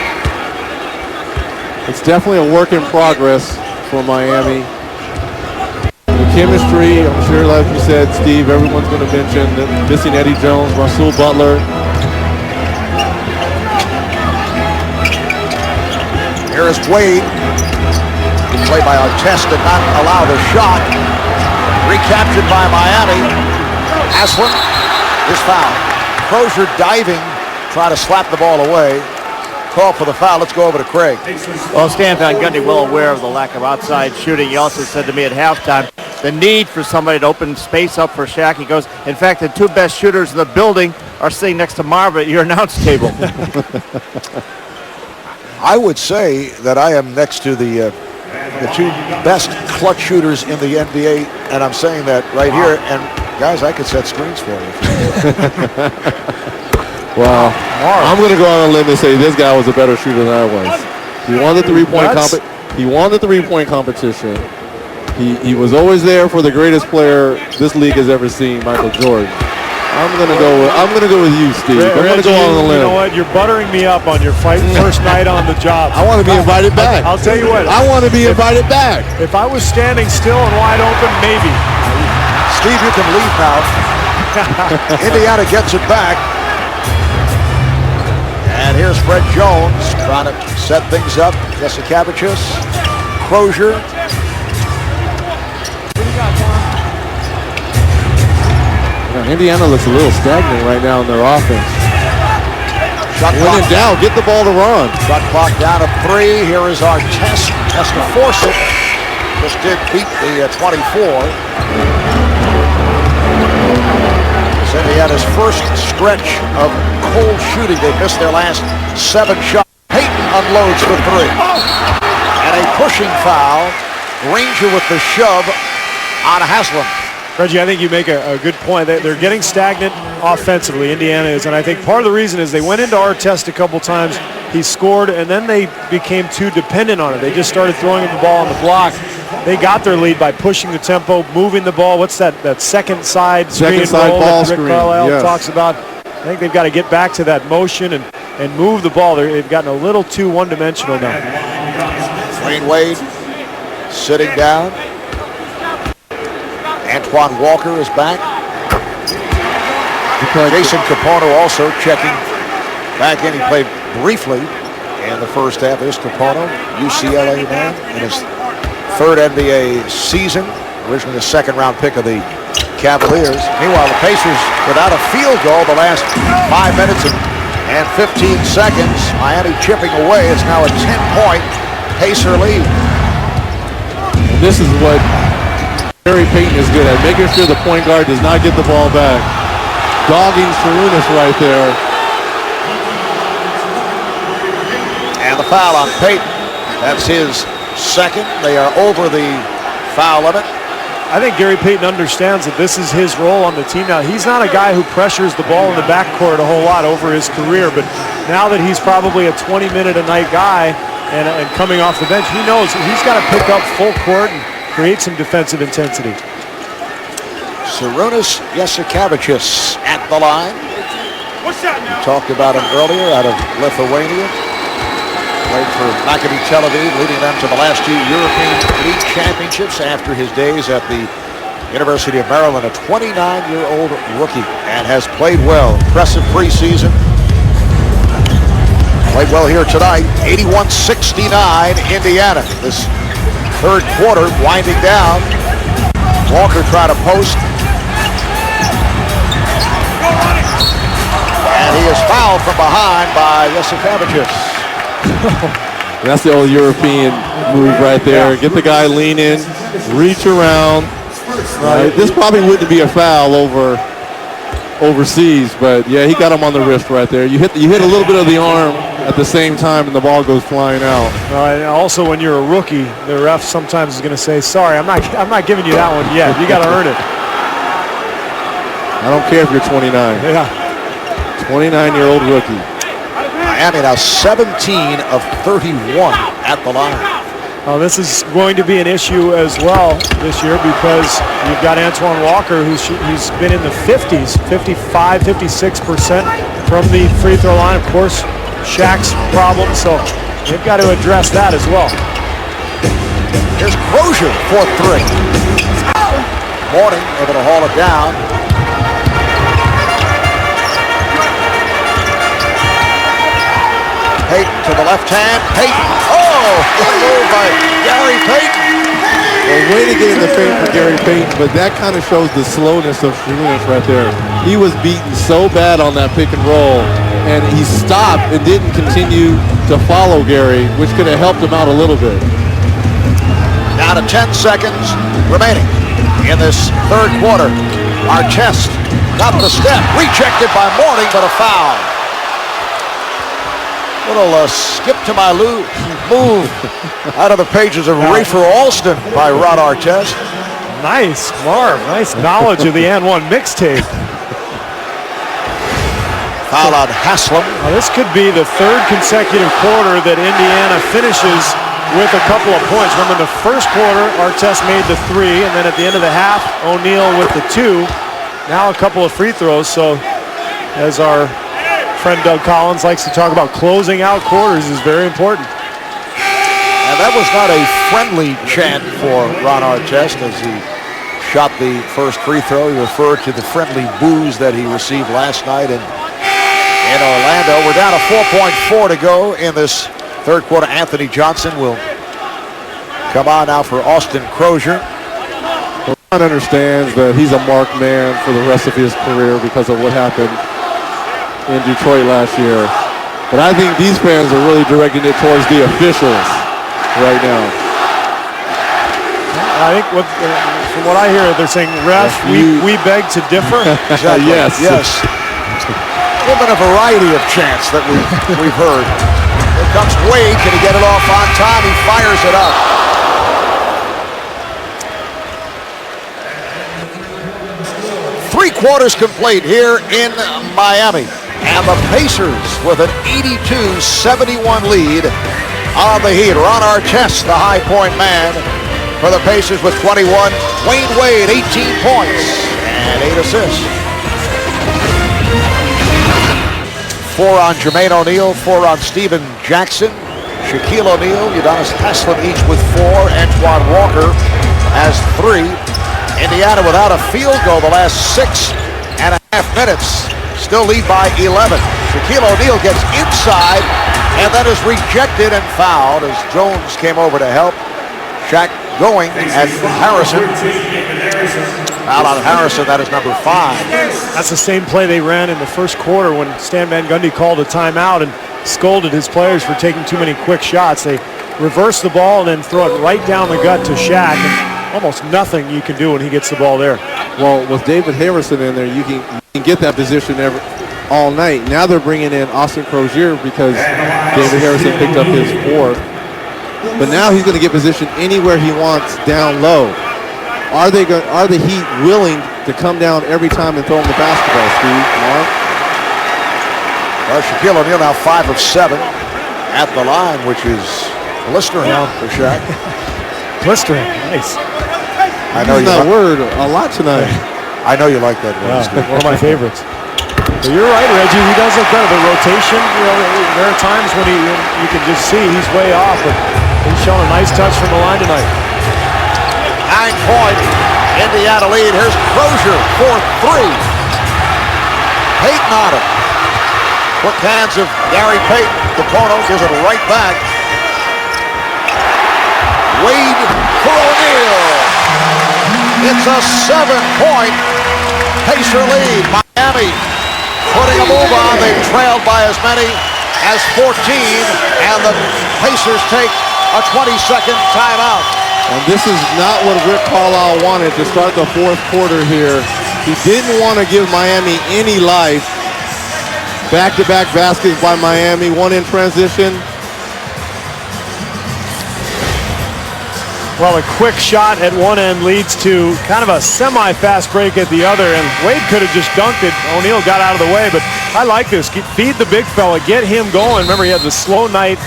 It's definitely a work in progress for Miami. The chemistry, I'm sure, like you said, Steve, everyone's going to mention missing Eddie Jones, Rasul Butler. Here is Wade. Played by Artest, did not allow the shot. Recaptured by Miami. Haslem is fouled. Crozier diving, trying to slap the ball away. Call for the foul. Let's go over to Craig. Well, Stan Van Gundy well aware of the lack of outside shooting. He also said to me at halftime the need for somebody to open space up for Shaq. He goes, in fact, the two best shooters in the building are sitting next to Marv at your announce table. I would say that I am next to the two best clutch shooters in the NBA, and I'm saying that right here. And guys, I could set screens for you. Wow. I'm going to go on a limb and say this guy was a better shooter than I was. He won the three-point competition. He was always there for the greatest player this league has ever seen, Michael Jordan. I'm gonna go with you, Steve. I'm gonna go on a limb. You know what? You're buttering me up on your first night on the job. I want to be invited back. I'll tell you what. I want to be invited back. If I was standing still and wide open, maybe. Steve, you can leave now. Indiana gets it back. And here's Fred Jones trying to set things up. Jasikevičius, Crozier. Indiana looks a little stagnant right now in their offense. When in doubt, get the ball to Ron. Shot clock down to 3. Here is Artest. Has to force it. Just did beat the 24. It's Indiana's first stretch of cold shooting. They missed their last 7 shots. Payton unloads for 3. And a pushing foul. Ranger with the shove on Haslem. Reggie, I think you make a good point. They're getting stagnant offensively, Indiana is, and I think part of the reason is they went into Artest a couple times, he scored, and then they became too dependent on it. They just started throwing him the ball on the block. They got their lead by pushing the tempo, moving the ball. What's that second side screen roll ball that Rick screen. Carlisle talks about? I think they've got to get back to that motion and move the ball. They've gotten a little too one-dimensional now. Dwayne Wade sitting down. Antoine Walker is back. Jason Capono also checking back in. He played briefly in the first half. There's Capono, UCLA man, in his 3rd NBA season. Originally a 2nd-round pick of the Cavaliers. Meanwhile, the Pacers without a field goal the last 5 minutes and 15 seconds. Miami chipping away. It's now a 10-point Pacer lead. And this is what Gary Payton is good at, making sure the point guard does not get the ball back. Dogging Sarunas right there. And the foul on Payton. That's his 2nd. They are over the foul limit. I think Gary Payton understands that this is his role on the team now. He's not a guy who pressures the ball in the backcourt a whole lot over his career, but now that he's probably a 20-minute-a-night guy and coming off the bench, he knows he's got to pick up full court and create some defensive intensity. Sarunas Jasikevičius at the line. Talked about him earlier out of Lithuania. Played for Maccabi Tel Aviv, leading them to the last 2 European League championships after his days at the University of Maryland. A 29-year-old rookie and has played well. Impressive preseason. Played well here tonight. 81-69 Indiana. This third quarter winding down. Walker tried to post. And he is fouled from behind by Jasikevičius. That's the old European move right there. Get the guy lean in, reach around. This probably wouldn't be a foul overseas, but yeah, he got him on the wrist right there. You hit a little bit of the arm at the same time, and the ball goes flying out. And also, when you're a rookie, the ref sometimes is going to say, "Sorry, I'm not giving you that one yet. You got to earn it." I don't care if you're 29. Yeah. 29-year-old rookie. Miami now 17 of 31 at the line. Well, this is going to be an issue as well this year because you've got Antoine Walker, he's been in the 50s, 55, 56% from the free throw line. Of course, Shaq's problem, so they've got to address that as well. Here's Crozier for 3. Morning able to haul it down. Payton to the left hand. Payton. Oh, good move by Gary Payton. Well, way to get in the paint for Gary Payton, but that kind of shows the slowness of Salinas right there. He was beaten so bad on that pick and roll, and he stopped and didn't continue to follow Gary, which could have helped him out a little bit. Down to 10 seconds remaining in this third quarter. Artest got the step, rejected by Mourning, but a foul. Little skip to my move out of the pages of Rafer Alston by Ron Artest. Nice, Marv. Nice knowledge of the N1 mixtape. Foul on Haslem. Now, this could be the third consecutive quarter that Indiana finishes with a couple of points. Remember, in the first quarter, Artest made the 3, and then at the end of the half, O'Neal with the 2. Now a couple of free throws. So, as our friend Doug Collins likes to talk about, closing out quarters is very important. And that was not a friendly chant for Ron Artest as he shot the first free throw. He referred to the friendly boos that he received last night in Orlando. We're down to 4.4 to go in this third quarter. Anthony Johnson will come on now for Austin Crozier. Ron understands that he's a marked man for the rest of his career because of what happened in Detroit last year. But I think these fans are really directing it towards the officials right now. I think from what I hear, they're saying, "Ref, we beg to differ." Exactly. Yes. A little bit of variety of chants that we've heard. Here comes Wade. Can he get it off on time? He fires it up. Three quarters complete here in Miami. And the Pacers with an 82-71 lead on the Heat. Ron Artest, the high point man for the Pacers with 21. Wayne Wade, 18 points and 8 assists. 4 on Jermaine O'Neal, 4 on Steven Jackson. Shaquille O'Neal, Udonis Haslem each with 4. Antoine Walker has 3. Indiana without a field goal the last 6.5 minutes. Still lead by 11. Shaquille O'Neal gets inside and then is rejected and fouled as Jones came over to help. Shaq going at Harrison. Foul on Harrison, that is number 5. That's the same play they ran in the first quarter when Stan Van Gundy called a timeout and scolded his players for taking too many quick shots. They reverse the ball and then throw it right down the gut to Shaq. And almost nothing you can do when he gets the ball there. Well, with David Harrison in there, you can get that position all night. Now they're bringing in Austin Crozier because David Harrison picked up his 4th. But now he's going to get position anywhere he wants down low. Are the Heat willing to come down every time and throw him the basketball, Steve? Mark? Well, Shaquille O'Neal now 5 of 7 at the line, which is blistering for Shaq. Blistering, nice. I know that word a lot tonight. I know you like that word, Steve. One of my favorites. But you're right, Reggie. He does look better. The rotation, there are times when you can just see he's way off, but he's shown a nice touch from the line tonight. 9-point Indiana lead. Here's Crozier for 3. Payton on it. Quick hands of Gary Payton. Capono gives it right back. Wade for O'Neal. It's a 7-point Pacer lead. Miami putting a move on. They've trailed by as many as 14, and the Pacers take a 20-second timeout. And this is not what Rick Carlisle wanted to start the fourth quarter here. He didn't want to give Miami any life. Back-to-back baskets by Miami, one in transition. Well, a quick shot at one end leads to kind of a semi-fast break at the other, and Wade could have just dunked it. O'Neal got out of the way, but I like this. Feed the big fella, get him going. Remember, he had the slow night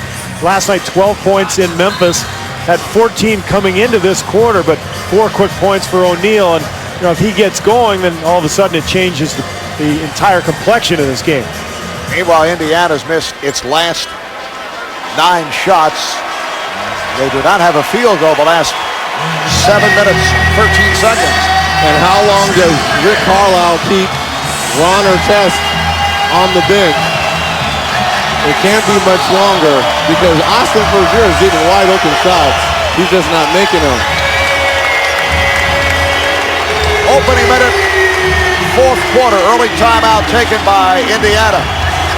last night, 12 points in Memphis, had 14 coming into this quarter, but 4 quick points for O'Neal. And if he gets going, then all of a sudden it changes the entire complexion of this game. Meanwhile, Indiana's missed its last 9 shots. They do not have a field goal the last 7 minutes, 13 seconds. And how long does Rick Carlisle keep Ron Artest on the bench? It can't be much longer because Haslem14p is getting wide open shots. He's just not making them. Opening minute, fourth quarter, early timeout taken by Indiana.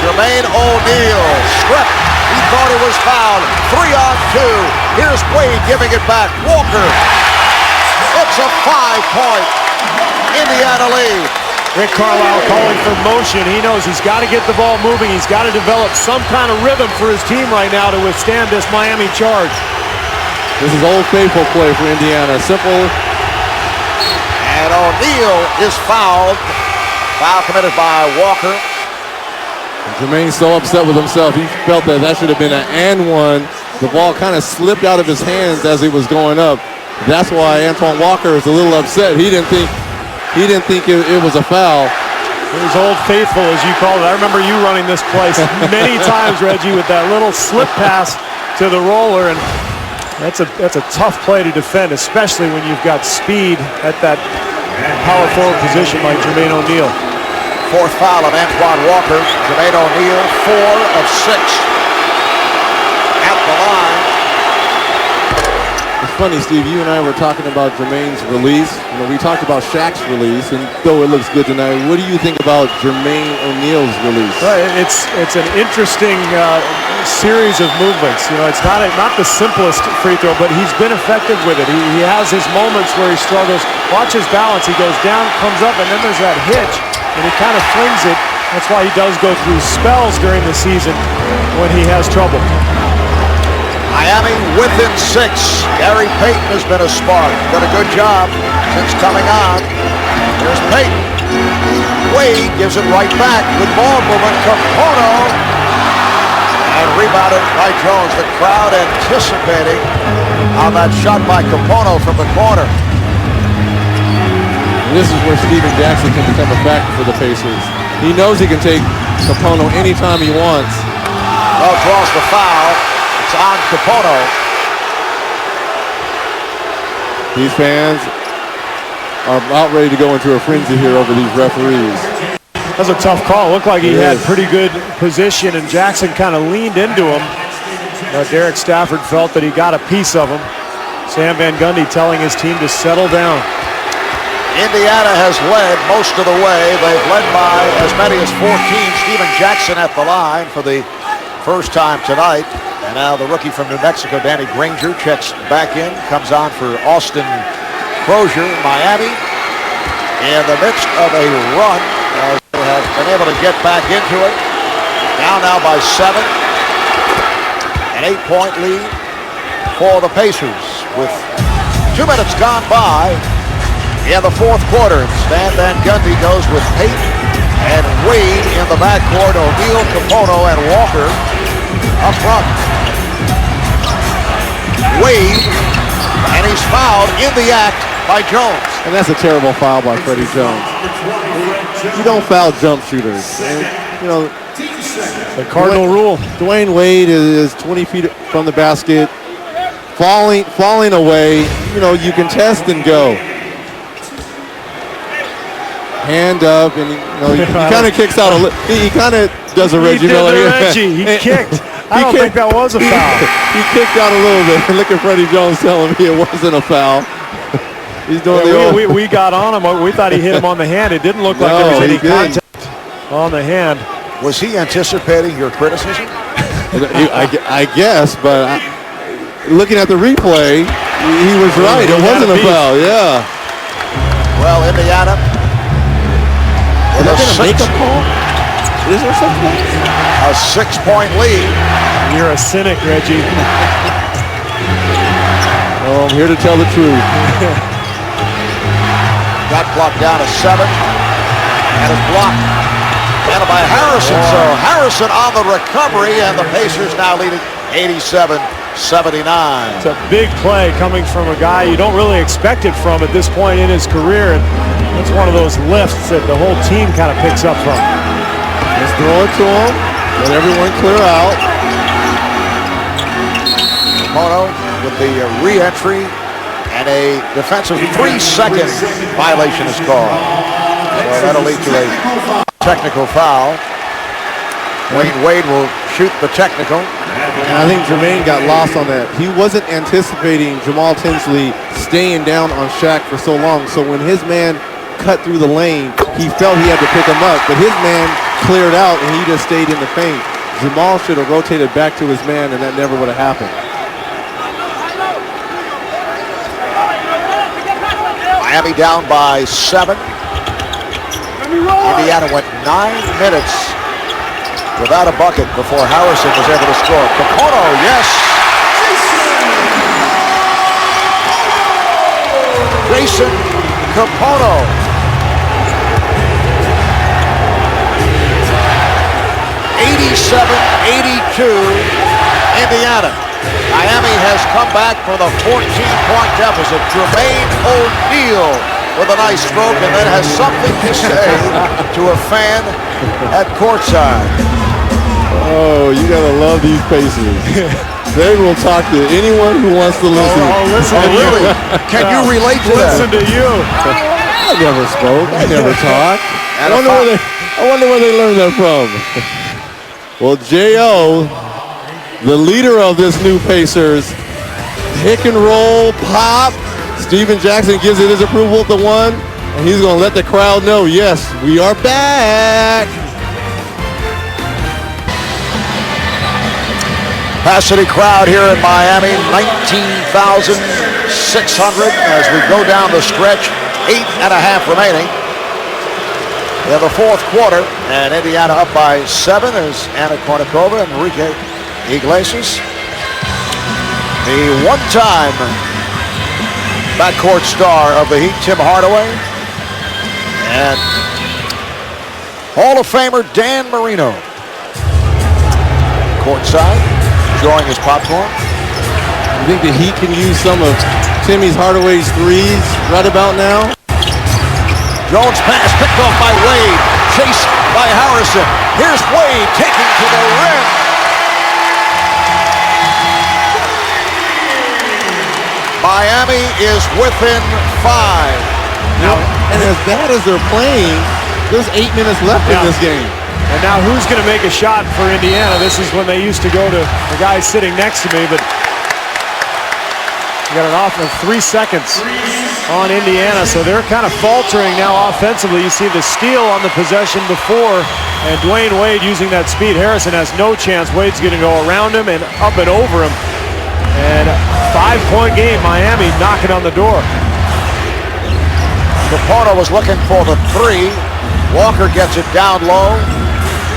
Jermaine O'Neal stripped. He thought he was fouled. 3-on-2. Here's Wade giving it back. Walker. It's a 5-point Indiana lead. Rick Carlisle calling for motion. He knows he's got to get the ball moving. He's got to develop some kind of rhythm for his team right now to withstand this Miami charge. This is Old Faithful play for Indiana. Simple. And O'Neal is fouled. Foul committed by Walker. Jermaine's so upset with himself. He felt that should have been an and one. The ball kind of slipped out of his hands as it was going up. That's why Antoine Walker is a little upset. He didn't think it was a foul. It was Old Faithful, as you called it. I remember you running this place many times, Reggie, with that little slip pass to the roller, and that's a tough play to defend, especially when you've got speed at that power forward position like Jermaine O'Neal. Fourth foul of Antoine Walker. Jermaine O'Neal, 4 of 6 at the line. It's funny, Steve, you and I were talking about Jermaine's release. We talked about Shaq's release, and though it looks good tonight, what do you think about Jermaine O'Neal's release? It's an interesting series of movements. It's not the simplest free throw, but he's been effective with it. He has his moments where he struggles. Watch his balance. He goes down, comes up, and then there's that hitch, and he kind of flings it. That's why he does go through spells during the season when he has trouble. Miami within 6. Gary Payton has been a spark. Done a good job since coming on. Here's Payton. Wade gives it right back with ball movement. Capono. And rebounded by Jones. The crowd anticipating on that shot by Capono from the corner. This is where Steven Jackson can become a factor for the Pacers. He knows he can take Capono anytime he wants. Well, draws the foul. It's on Capono. These fans are about ready to go into a frenzy here over these referees. That was a tough call. It looked like he had pretty good position, and Jackson kind of leaned into him. Derek Stafford felt that he got a piece of him. Sam Van Gundy telling his team to settle down. Indiana has led most of the way. They've led by as many as 14. Steven Jackson at the line for the first time tonight. And now the rookie from New Mexico, Danny Granger, checks back in, comes on for Austin Crozier, Miami. In the midst of a run, they have been able to get back into it. Down now by 7. An 8-point lead for the Pacers with 2 minutes gone by in the fourth quarter. Stan Van Gundy goes with Payton and Wade in the backcourt. O'Neal, Capono, and Walker up front. Wade, and he's fouled in the act by Jones. And that's a terrible foul by Freddie Jones. You don't foul jump shooters. And, you know, The cardinal rule. Dwayne Wade is 20 feet from the basket, falling away. You know, you can test and go. Hand up, and you know, he kind of kicks out a little. He kind of does a Reggie Miller. He kicked. I don't think that was a foul. He kicked out a little bit. Look at Freddie Jones telling me it wasn't a foul. He's doing we got on him. We thought he hit him on the hand. It didn't look like there was any contact on the hand. Was he anticipating your criticism? I guess, but looking at the replay, he was right. It wasn't a foul. Yeah. Well, Indiana. Is that going to make a call? Is there something? A 6-point lead. You're a cynic, Reggie. Oh, I'm here to tell the truth. Got clock down to 7. And it's blocked. And by Harrison. So Harrison on the recovery, and the Pacers now leading 87-79. It's a big play coming from a guy you don't really expect it from at this point in his career. And it's one of those lifts that the whole team kind of picks up from. Let's throw it to him. Let everyone clear out. Mono with the re-entry, and a defensive 3-second violation is called. So that'll lead to a technical foul. Wade will shoot the technical. And I think Jermaine got lost on that. He wasn't anticipating Jamal Tinsley staying down on Shaq for so long. So when his man cut through the lane, he felt he had to pick him up. But his man cleared out, and he just stayed in the paint. Jamal should have rotated back to his man, and that never would have happened. Miami down by 7. Indiana went 9 minutes without a bucket before Harrison was able to score. Capono, yes. Jason Capono. 87-82, Indiana. Miami has come back from a 14-point deficit. Jermaine O'Neal with a nice stroke, and then has something to say to a fan at courtside. Oh, you gotta love these Pacers. They will talk to anyone who wants to listen. Listen to really? Can you relate to that? Listen to you. I never spoke. I never talked. I wonder where they learned that from. Well, J.O., the leader of this new Pacers, pick and roll, pop. Steven Jackson gives it his approval at the 1, and he's going to let the crowd know, yes, we are back. Capacity crowd here in Miami, 19,600 as we go down the stretch, 8.5 remaining in the fourth quarter, and Indiana up by 7 as Anna Kournikova and Enrique Iglesias. The one-time backcourt star of the Heat, Tim Hardaway, and Hall of Famer Dan Marino. Courtside, enjoying his popcorn. You think the Heat can use some of Timmy's Hardaway's threes right about now? Jones pass picked off by Wade, chased by Harrison. Here's Wade taking to the rim. Miami is within 5. Now, and as bad as they're playing, there's 8 minutes left in this game. And now who's going to make a shot for Indiana? This is when they used to go to the guy sitting next to me, but you got an off of 3 seconds on Indiana, so they're kind of faltering now offensively. You see the steal on the possession before, and Dwayne Wade using that speed. Harrison has no chance. Wade's going to go around him and up and over him. And 5-point game, Miami knocking on the door. Capono was looking for the 3. Walker gets it down low.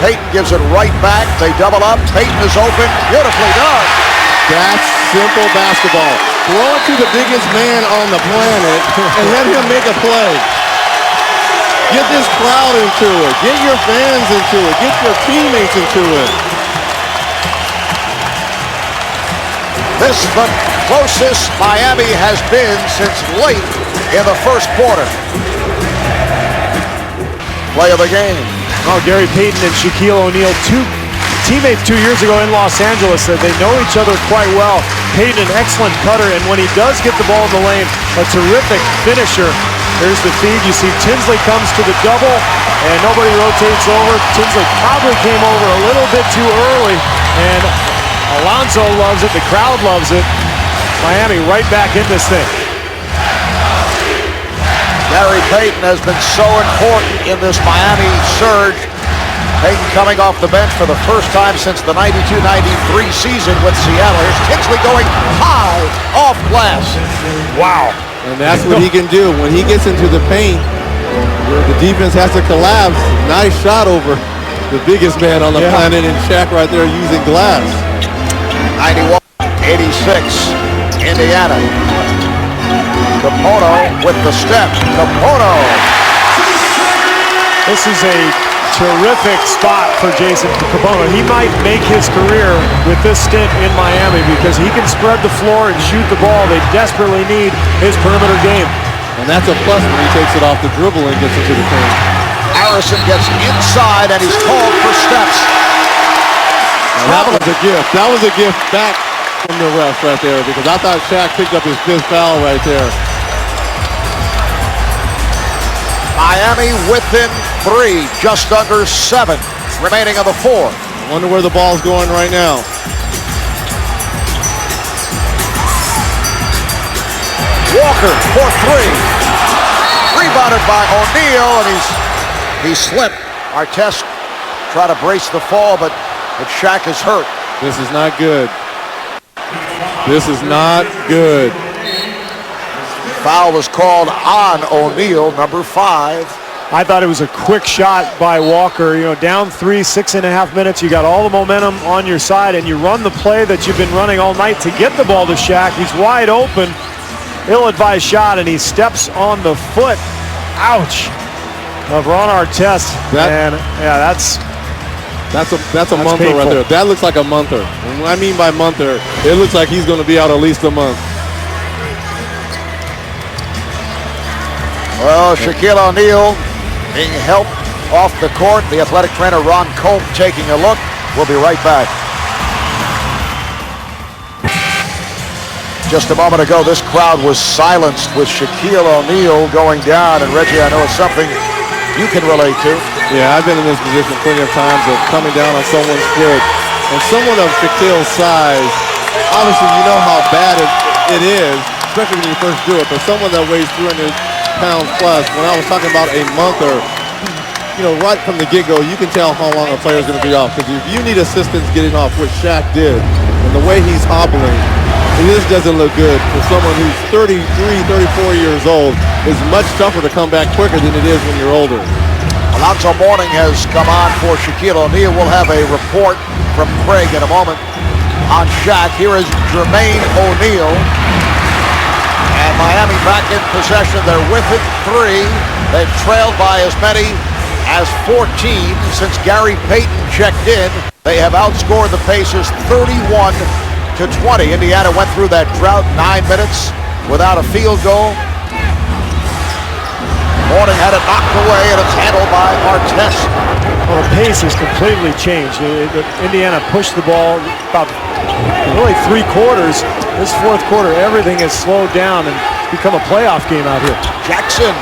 Payton gives it right back. They double up. Payton is open. Beautifully done. That's simple basketball. Throw it to the biggest man on the planet and let him make a play. Get this crowd into it. Get your fans into it. Get your teammates into it. This is the closest Miami has been since late in the first quarter. play of the game. Oh, Gary Payton and Shaquille O'Neal, two teammates 2 years ago in Los Angeles, said they know each other quite well. Payton, an excellent cutter, and when he does get the ball in the lane, a terrific finisher. There's the feed. You see Tinsley comes to the double, and nobody rotates over. Tinsley probably came over a little bit too early, and Alonzo loves it. The crowd loves it. Miami right back in this thing. Gary Payton has been so important in this Miami surge. Payton coming off the bench for the first time since the 92-93 season with Seattle. Here's Tinsley going high off glass. Wow. And that's what he can do. When he gets into the paint, the defense has to collapse. Nice shot over the biggest man on the planet, and Shaq right there using glass. 91-86, Indiana. Capono with the step. Capono. This is a terrific spot for Jason Capono. He might make his career with this stint in Miami because he can spread the floor and shoot the ball. They desperately need his perimeter game. And that's a plus when he takes it off the dribble and gets into the paint. Harrison gets inside and he's called for steps. That was a gift. That was a gift back from the ref right there, because I thought Shaq picked up his fifth foul right there. Miami within 3, just under 7 remaining on the 4th. I wonder where the ball's going right now. Walker for 3. Rebounded by O'Neal, and he slipped. Artest try to brace the fall, but Shaq is hurt. This is not good. This is not good. Foul was called on O'Neal, number 5. I thought it was a quick shot by Walker. You know, down 3, 6.5 minutes. You got all the momentum on your side, and you run the play that you've been running all night to get the ball to Shaq. He's wide open. Ill-advised shot, and he steps on the foot. Ouch. Of Ron Artest. That's a monther painful right there. That looks like a monther. And what I mean by monther, it looks like he's going to be out at least a month. Well, Shaquille O'Neal being helped off the court. The athletic trainer Ron Cope taking a look. We'll be right back. Just a moment ago, this crowd was silenced with Shaquille O'Neal going down. And Reggie, I know it's something you can relate to. Yeah, I've been in this position plenty of times of coming down on someone's foot. And someone of Shaquille's size, obviously you know how bad it is, especially when you first do it. But someone that weighs 300 pounds plus, when I was talking about a monther, you know, right from the get-go, you can tell how long a player is going to be off. Because if you need assistance getting off, what Shaq did, and the way he's hobbling, it just doesn't look good. For someone who's 33, 34 years old, it's much tougher to come back quicker than it is when you're older. Alonzo Mourning has come on for Shaquille O'Neal. We'll have a report from Craig in a moment on Shaq. Here is Jermaine O'Neal. And Miami back in possession. They're within 3. They've trailed by as many as 14 since Gary Payton checked in. They have outscored the Pacers 31-20. Indiana went through that drought 9 minutes without a field goal. Mourning had it knocked away, and it's handled by Artest. Well, the pace has completely changed. Indiana pushed the ball about really 3 quarters. This 4th quarter, everything has slowed down and become a playoff game out here. Jackson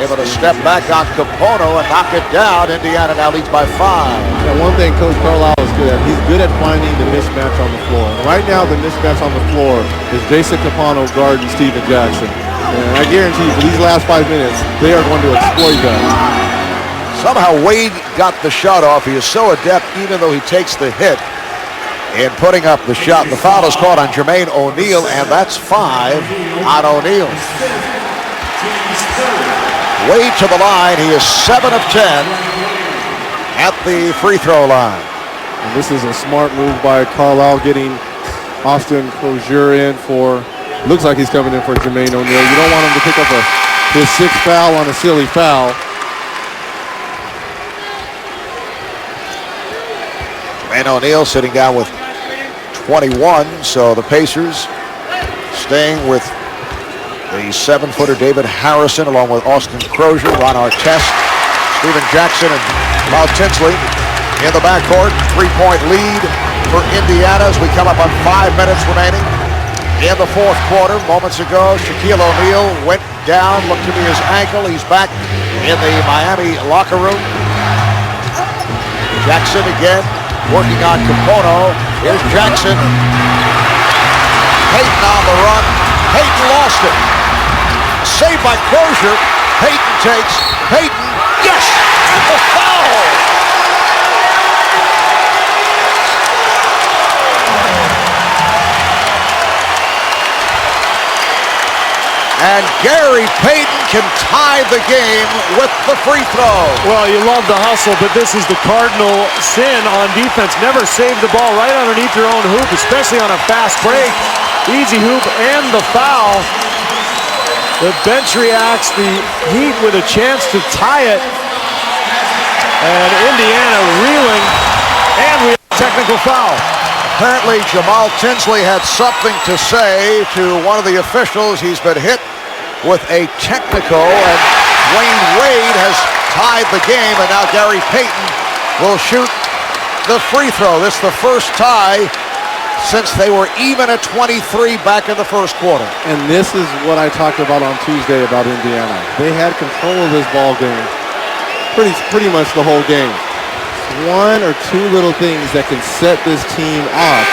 able to step back on Capono and knock it down. Indiana now leads by 5. Yeah, one thing Coach Carlisle is good at, he's good at finding the mismatch on the floor. And right now, the mismatch on the floor is Jason Capono guarding Steven Jackson. And I guarantee you, for these last 5 minutes, they are going to exploit that. Somehow Wade got the shot off. He is so adept, even though he takes the hit in putting up the shot. The foul is called on Jermaine O'Neal, and that's 5 on O'Neal. Wade to the line. He is 7 of 10 at the free throw line. And this is a smart move by Carlisle, getting Austin Crozier in for, looks like he's coming in for Jermaine O'Neal. You don't want him to pick up his 6th foul on a silly foul. Jermaine O'Neal sitting down with 21, so the Pacers staying with the 7-footer David Harrison along with Austin Crozier. Ron Artest Steven Jackson and Bob Tinsley in the backcourt. 3-point lead for Indiana as we come up on 5 minutes remaining in the fourth quarter. Moments ago, Shaquille O'Neal went down, looked to be his ankle. He's back in the Miami locker room. Jackson again working on Capono. Here's Jackson. Payton on the run. Payton lost it. Saved by Crozier. Payton takes. Payton, yes! The foul! And Gary Payton can tie the game with the free throw. Well, you love the hustle, but this is the cardinal sin on defense. Never save the ball right underneath your own hoop, especially on a fast break. Easy hoop and the foul. The bench reacts. The Heat with a chance to tie it. And Indiana reeling. And we have a technical foul. Apparently, Jamal Tinsley had something to say to one of the officials. He's been hit with a technical, and Dwayne Wade has tied the game, and now Gary Payton will shoot the free throw. This is the first tie since they were even at 23 back in the first quarter. And this is what I talked about on Tuesday about Indiana. They had control of this ball game pretty much the whole game. One or two little things that can set this team off.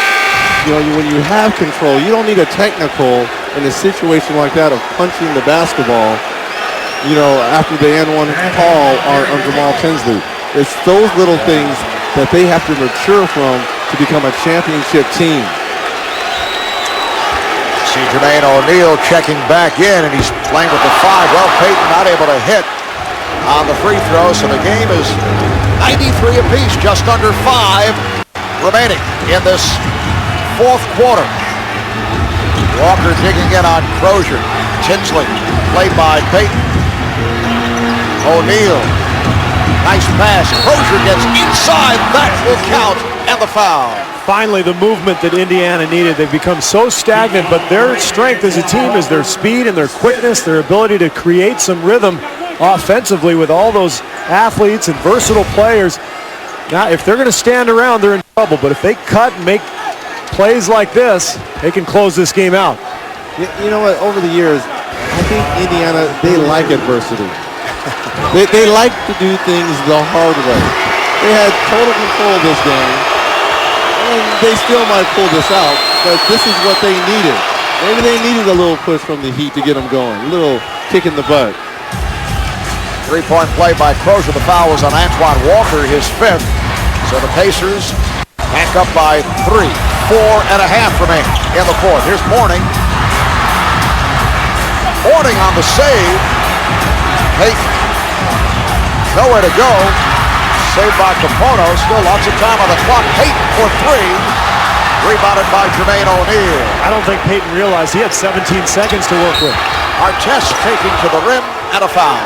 You know, when you have control, you don't need a technical in a situation like that of punching the basketball, you know, after the N1 call on Jamal Tinsley. It's those little things that they have to mature from to become a championship team. See Jermaine O'Neal checking back in, and he's playing with the 5. Well, Payton not able to hit on the free throw, so the game is 93 apiece, just under 5 remaining in this fourth quarter. Walker digging in on Crozier. Tinsley played by Payton. O'Neal, nice pass. Crozier gets inside. That will count, and the foul. Finally, the movement that Indiana needed. They've become so stagnant, but their strength as a team is their speed and their quickness, their ability to create some rhythm offensively with all those athletes and versatile players. Now, if they're going to stand around, they're in trouble. But if they cut and make plays like this, they can close this game out. You know what? Over the years, I think Indiana, they like adversity. they like to do things the hard way. They had total control of this game, and they still might pull this out, but this is what they needed. Maybe they needed a little push from the Heat to get them going, a little kick in the butt. 3-point play by Crozier. The foul was on Antoine Walker, his 5th. So the Pacers back up by 3. 4.5 remaining in the fourth. Here's Mourning. Mourning on the save. Payton. Nowhere to go. Saved by Capono. Still lots of time on the clock. Payton for 3. Rebounded by Jermaine O'Neal. I don't think Payton realized he had 17 seconds to work with. Artest taking to the rim and a foul.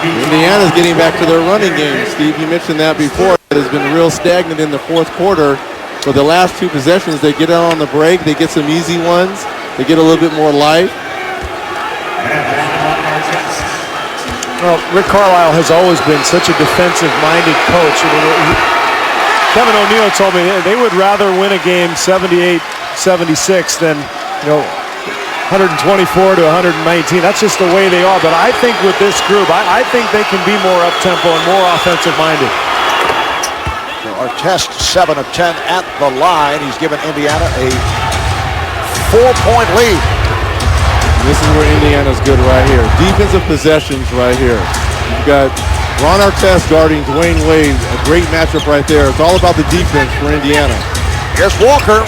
Indiana's getting back to their running game. Steve, you mentioned that before. It has been real stagnant in the fourth quarter. For the last 2 possessions, they get out on the break. They get some easy ones. They get a little bit more life. Well, Rick Carlisle has always been such a defensive-minded coach. I mean, Kevin O'Neal told me they would rather win a game 78-76 than, you know, 124 to 119. That's just the way they are. But I think with this group, I think they can be more up-tempo and more offensive-minded. So Artest 7 of 10 at the line. He's given Indiana a 4-point lead. This is where Indiana's good right here. Defensive possessions right here. You've got Ron Artest guarding Dwayne Wade. A great matchup right there. It's all about the defense for Indiana. Here's Walker.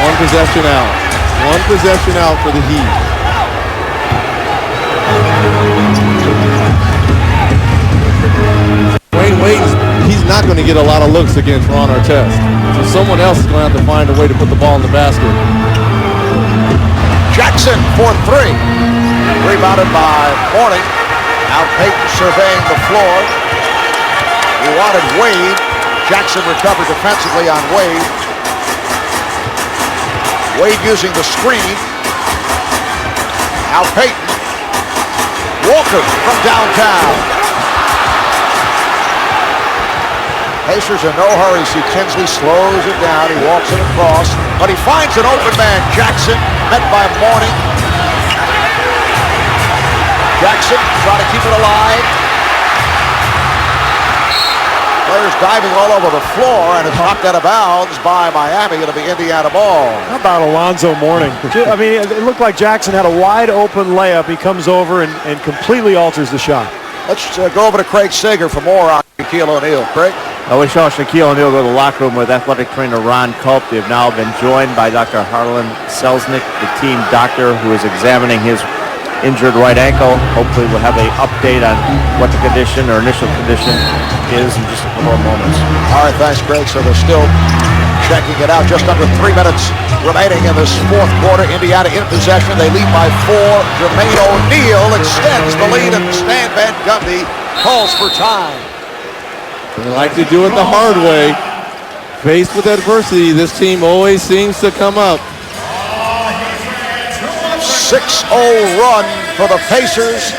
1 possession out. 1 possession out for the Heat. Dwayne Wade, he's not going to get a lot of looks against Ron Artest. So someone else is going to have to find a way to put the ball in the basket. Jackson for 3. Rebounded by Mourning. Now Payton surveying the floor. He wanted Wade. Jackson recovered defensively on Wade. Wade using the screen. Now Payton. Walker from downtown. Pacers in no hurry. See Tinsley slows it down. He walks it across, but he finds an open man. Jackson met by Mourning. Jackson trying to keep it alive. Players diving all over the floor, and it's knocked out of bounds by Miami. It'll be Indiana ball. How about Alonzo Mourning? I mean, it looked like Jackson had a wide open layup. He comes over and completely alters the shot. Let's go over to Craig Sager for more on Shaquille O'Neal. Craig? We saw Shaquille O'Neal go to the locker room with athletic trainer Ron Culp. They've now been joined by Dr. Haslem14p, the team doctor who is examining his injured right ankle. Hopefully we'll have an update on what the condition or initial condition is in just a couple of moments. All right, thanks, Greg. So they're still checking it out. Just under 3 minutes remaining in this fourth quarter. Indiana in possession. They lead by 4. J.O'Neal O'Neal extends the lead, and Stan Van Gundy calls for time. They like to do it the hard way. Faced with adversity, this team always seems to come up. 6-0 run for the Pacers.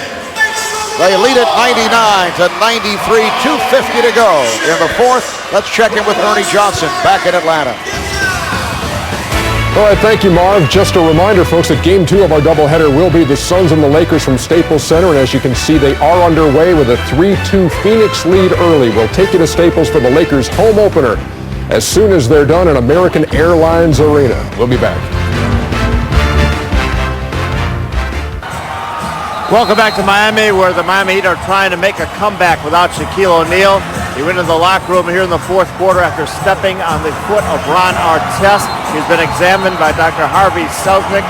They lead it 99-93, 2:50 to go in the fourth. Let's check in with Ernie Johnson back in Atlanta. All right, thank you, Marv. Just a reminder, folks, that Game 2 of our doubleheader will be the Suns and the Lakers from Staples Center. And as you can see, they are underway with a 3-2 Phoenix lead early. We'll take you to Staples for the Lakers' home opener as soon as they're done in American Airlines Arena. We'll be back. Welcome back to Miami, where the Miami Heat are trying to make a comeback without Shaquille O'Neal. He went into the locker room here in the fourth quarter after stepping on the foot of Ron Artest. He's been examined by Dr. Harvey Selznick.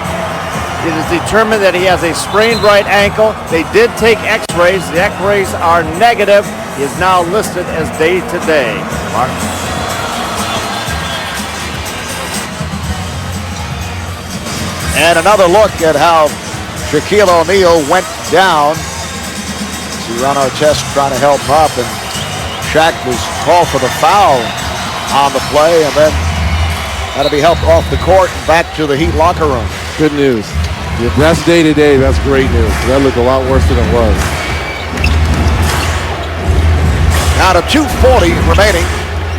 It is determined that he has a sprained right ankle. They did take x-rays. The x-rays are negative. He is now listed as day-to-day. Mark? And another look at how Shaquille O'Neal went down. See Ron Artest trying to help up, and Shaq was called for the foul on the play, and then had to be helped off the court and back to the Heat locker room. Good news. If that's day-to-day, that's great news. That looked a lot worse than it was. Now to 2:40 remaining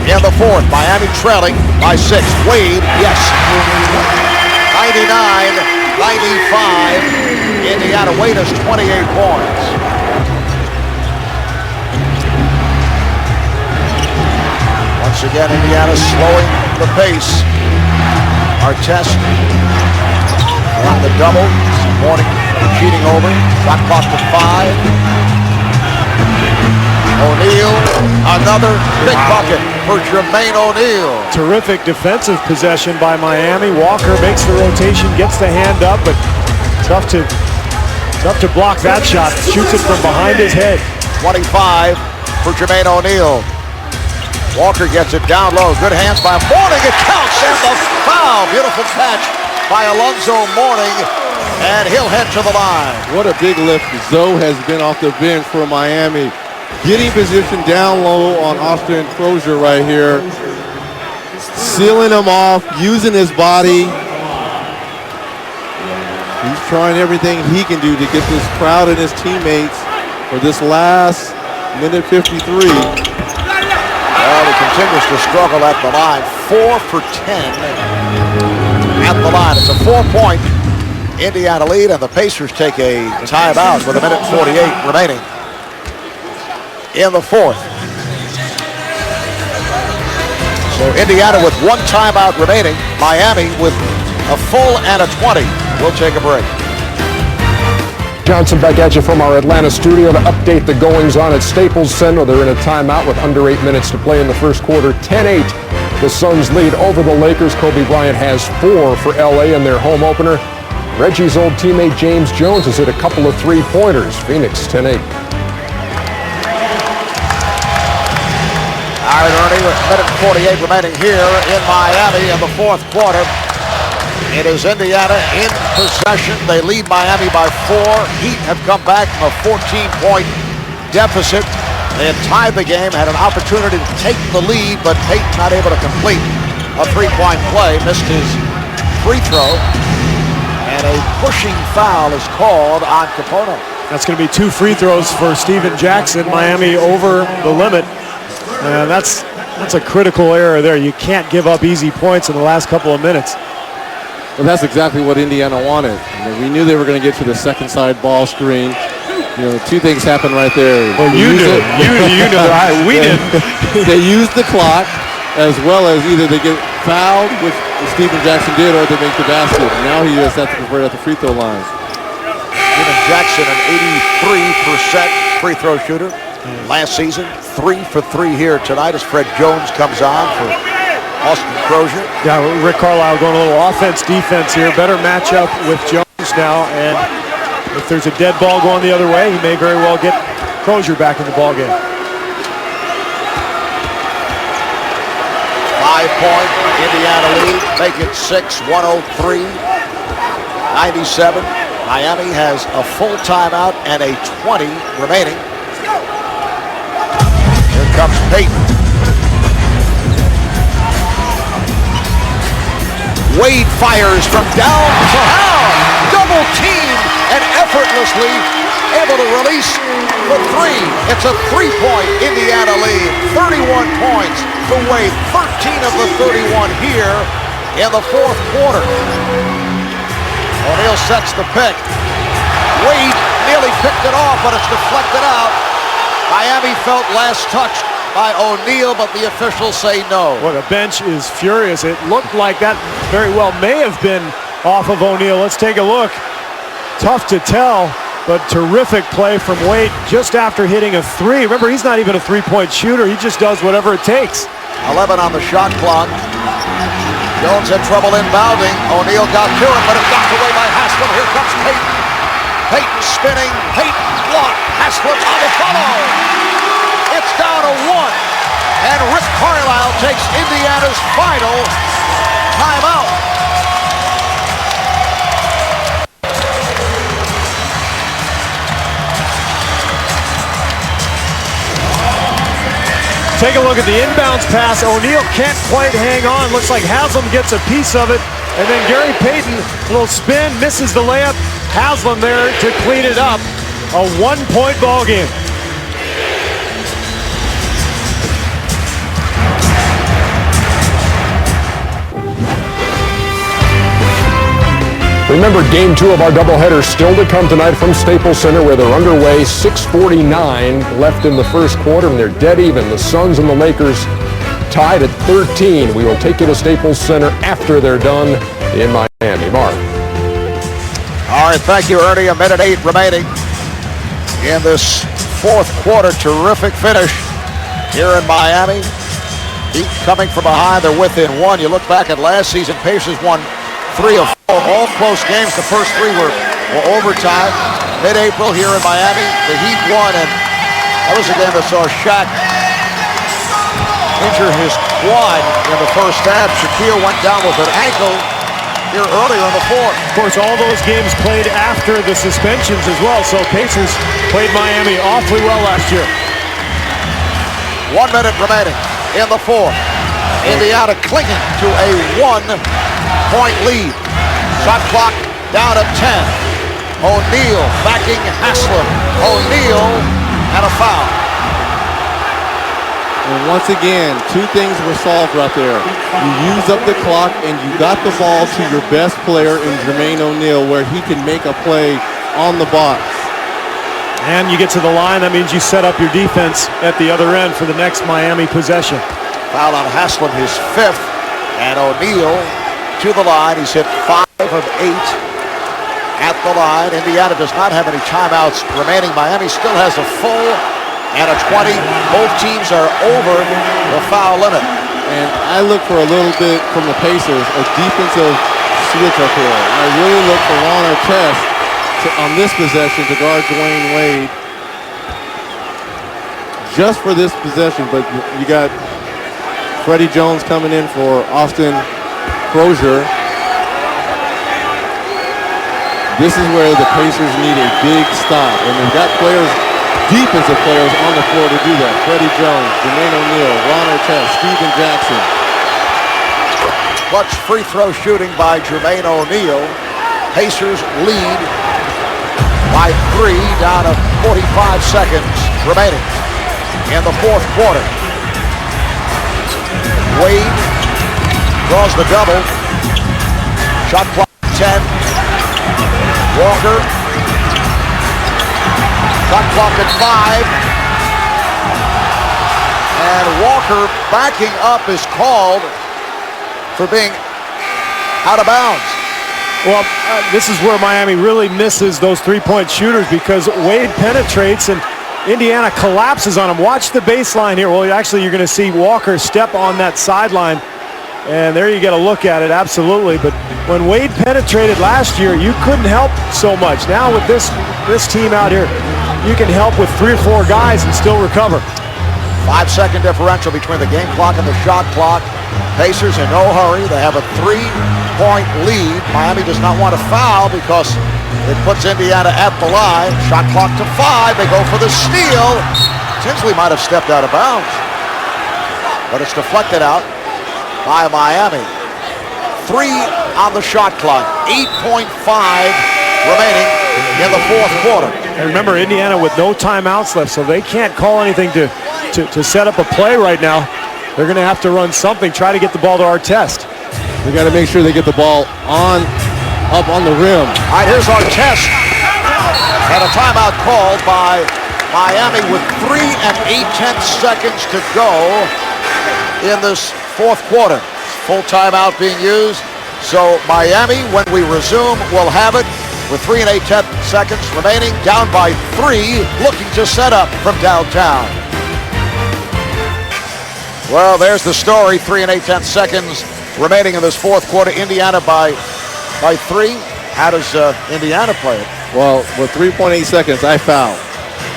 in the fourth. Miami trailing by 6. Wade, yes. 99-95. Indiana Wade has 28 points. Once again, Indiana slowing the pace. Artest on the double. Mourning cheating over. Shot clock to 5. O'Neal, another big bucket for J.O'Neal O'Neal. Terrific defensive possession by Miami. Walker makes the rotation, gets the hand up, but tough to block that shot. Shoots it from behind his head. 25 for J.O'Neal O'Neal. Walker gets it down low. Good hands by Mourning. It counts, and the foul. Beautiful catch by Alonzo Mourning, and he'll head to the line. What a big lift Zoe has been off the bench for Miami. Getting position down low on Austin Crozier right here. Sealing him off, using his body. He's trying everything he can do to get this crowd and his teammates for this last minute 53. Well, he continues to struggle at the line. 4 for 10 at the line. It's a 4-point Indiana lead, and the Pacers take a timeout with a minute 48 remaining in the fourth. So Indiana with 1 timeout remaining. Miami with a full and a 20. We'll take a break. Johnson back at you from our Atlanta studio to update the goings-on at Staples Center. They're in a timeout with under 8 minutes to play in the first quarter. 10-8. The Suns lead over the Lakers. Kobe Bryant has 4 for LA in their home opener. Reggie's old teammate James Jones has hit a couple of 3-pointers. Phoenix 10-8. All right, Ernie, with a minute 48 remaining here in Miami in the fourth quarter. It is Indiana in possession. They lead Miami by 4. Heat have come back from a 14-point deficit. They had tied the game, had an opportunity to take the lead, but Payton not able to complete a 3-point play. Missed his free throw. And a pushing foul is called on Capono. That's going to be 2 free throws for Steven Jackson. Miami over the limit. And that's a critical error there. You can't give up easy points in the last couple of minutes. Well, that's exactly what Indiana wanted. We knew they were going to get to the second side ball screen. You know, 2 things happened right there. Well, you knew. You knew. We didn't. They used the clock, as well as either they get fouled, which Steven Jackson did, or they make the basket. Now he just has to convert at the free throw line. Steven Jackson, an 83% free throw shooter. Last season, 3 for 3 here tonight as Fred Jones comes on for Austin Crozier. Yeah, Rick Carlisle going a little offense-defense here. Better matchup with Jones now, and if there's a dead ball going the other way, he may very well get Crozier back in the ball game. 5-point Indiana lead, make it 6, 103-97. Miami has a full timeout and a 20 remaining. Here comes Payton. Wade fires from down to Howe. Double team and effortlessly able to release the 3. It's a 3-point Indiana lead. 31 points for Wade. 13 of the 31 here in the 4th quarter. O'Neal sets the pick. Wade nearly picked it off, but it's deflected out. Miami felt last touched by O'Neal, but the officials say no. Well, the bench is furious. It looked like that very well may have been off of O'Neal. Let's take a look. Tough to tell, but terrific play from Wade just after hitting a 3. Remember, he's not even a 3-point shooter. He just does whatever it takes. 11 on the shot clock. Jones had trouble inbounding. O'Neal got to it, but it's knocked away by Haslem. Here comes Payton. Payton spinning. Payton blocked. Haslem on the follow. It's down to 1. And Rick Carlisle takes Indiana's final timeout. Take a look at the inbounds pass. O'Neal can't quite hang on. Looks like Haslem gets a piece of it. And then Gary Payton, a little spin, misses the layup. Haslem there to clean it up. A 1-point ball game. Remember, Game 2 of our doubleheader still to come tonight from Staples Center, where they're underway. 6:49 left in the first quarter, and they're dead even. The Suns and the Lakers tied at 13. We will take you to Staples Center after they're done in Miami. Mark. All right, thank you, Ernie. 1:08 remaining in this 4th quarter. Terrific finish here in Miami. Heat coming from behind. They're within 1. You look back at last season, Pacers won 3 of 4, all close games. The first 3 were overtime. Mid-April here in Miami, the Heat won, and that was a game that saw Shaq injure his quad in the first half. Shaquille went down with an ankle here earlier in the 4th. Of course, all those games played after the suspensions as well, so Pacers played Miami awfully well last year. 1 minute remaining in the 4th. Indiana clinging to a 1-point lead. Shot clock down to 10. O'Neal backing Haslem. O'Neal and a foul. And once again, 2 things were solved right there. You used up the clock and you got the ball to your best player in Jermaine O'Neal, where he can make a play on the box. And you get to the line, that means you set up your defense at the other end for the next Miami possession. Foul on Haslem, his 5th. And O'Neal to the line. He's hit 5 of 8 at the line. Indiana does not have any timeouts remaining. Miami still has a full and a 20. Both teams are over the foul limit. And I look for a little bit from the Pacers, a defensive switch up here. I really look for Ron Artest on this possession to guard Dwayne Wade. Just for this possession, but you got Freddie Jones coming in for Austin Crozier. This is where the Pacers need a big stop, and they've got players, defensive players on the floor to do that. Freddie Jones, Jermaine O'Neal, Ron Artest, Steven Jackson. Clutch free throw shooting by Jermaine O'Neal. Pacers lead by 3, down to 45 seconds remaining in the fourth quarter. Wade draws the double. Shot clock 10. Walker. Shot clock at 5. And Walker backing up is called for being out of bounds. Well, this is where Miami really misses those three-point shooters because Wade penetrates and Indiana collapses on him. Watch the baseline here. Well, actually, you're going to see Walker step on that sideline. And there you get a look at it, absolutely. But when Wade penetrated last year, you couldn't help so much. Now with this team out here, you can help with 3 or 4 guys and still recover. 5-second differential between the game clock and the shot clock. Pacers in no hurry. They have a 3-point lead. Miami does not want to foul because it puts Indiana at the line. Shot clock to 5. They go for the steal. Tinsley might have stepped out of bounds, but it's deflected out by Miami. 3 on the shot clock. 8.5 remaining in the fourth quarter. And remember, Indiana with no timeouts left, so they can't call anything to set up a play right now. They're going to have to run something, try to get the ball to Artest. They got to make sure they get the ball up on the rim. All right, here's Artest. And a timeout called by Miami with 3 8/10 seconds to go in this fourth quarter. Full timeout being used. So Miami, when we resume, will have it with 3 8/10 seconds remaining, down by 3, looking to set up from downtown. Well, there's the story. 3 8/10 seconds remaining in this fourth quarter. Indiana by 3. How does Indiana play it? Well, with 3.8 seconds, I foul.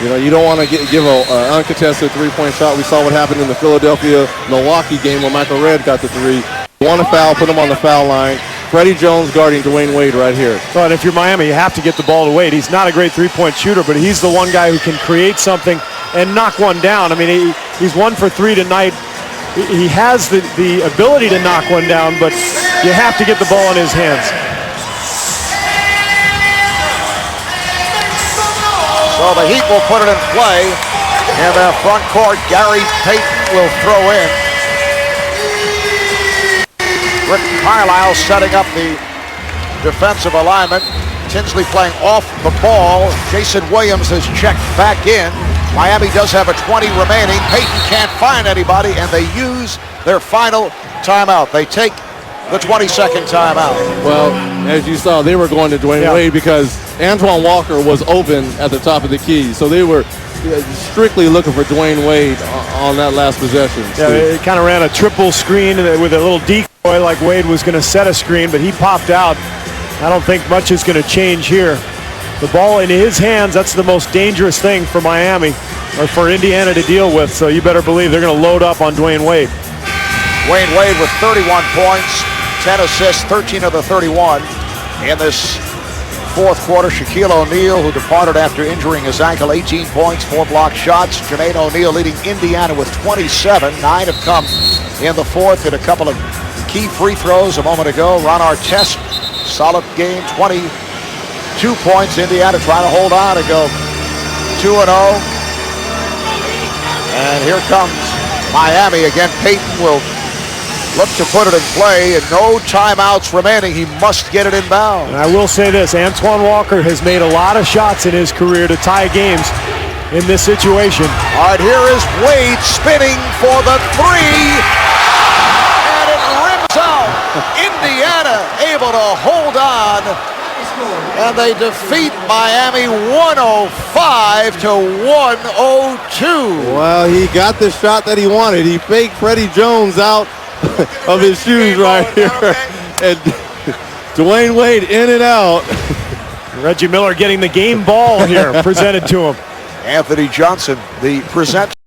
You know, you don't want to give an uncontested three-point shot. We saw what happened in the Philadelphia-Milwaukee game when Michael Redd got the 3. You want to foul, put him on the foul line. Freddie Jones guarding Dwayne Wade right here. Well, and if you're Miami, you have to get the ball to Wade. He's not a great three-point shooter, but he's the one guy who can create something and knock one down. I mean, he's 1 for 3 tonight. He has the ability to knock one down, but you have to get the ball in his hands. So the Heat will put it in play. In the front court, Gary Payton will throw in. Rick Carlisle setting up the defensive alignment. Tinsley playing off the ball. Jason Williams has checked back in. Miami does have a 20 remaining. Payton can't find anybody, and they use their final timeout. They take the 22nd timeout. Well, as you saw, they were going to Dwayne Wade because Antoine Walker was open at the top of the key. So they were strictly looking for Dwayne Wade on that last possession. Yeah, they kind of ran a triple screen with a little decoy like Wade was going to set a screen, but he popped out. I don't think much is going to change here. The ball in his hands, that's the most dangerous thing for Miami or for Indiana to deal with. So you better believe they're going to load up on Dwayne Wade. Dwayne Wade with 31 points, 10 assists, 13 of the 31 in this fourth quarter. Shaquille O'Neal, who departed after injuring his ankle, 18 points, 4 blocked shots. Jermaine O'Neal leading Indiana with 27. 9 have come in the fourth. Hit a couple of key free throws a moment ago. Ron Artest, solid game, 22 points. Indiana trying to hold on and go 2-0. And here comes Miami again. Payton will look to put it in play, and no timeouts remaining. He must get it inbound. And I will say this, Antoine Walker has made a lot of shots in his career to tie games in this situation. All right, here is Wade spinning for the 3, and it rims out. Indiana able to hold on, and they defeat Miami 105-102. Well, he got the shot that he wanted. He faked Freddie Jones out of his shoes right here. And Dwayne Wade in and out. Reggie Miller getting the game ball here presented to him. Anthony Johnson, the presenter.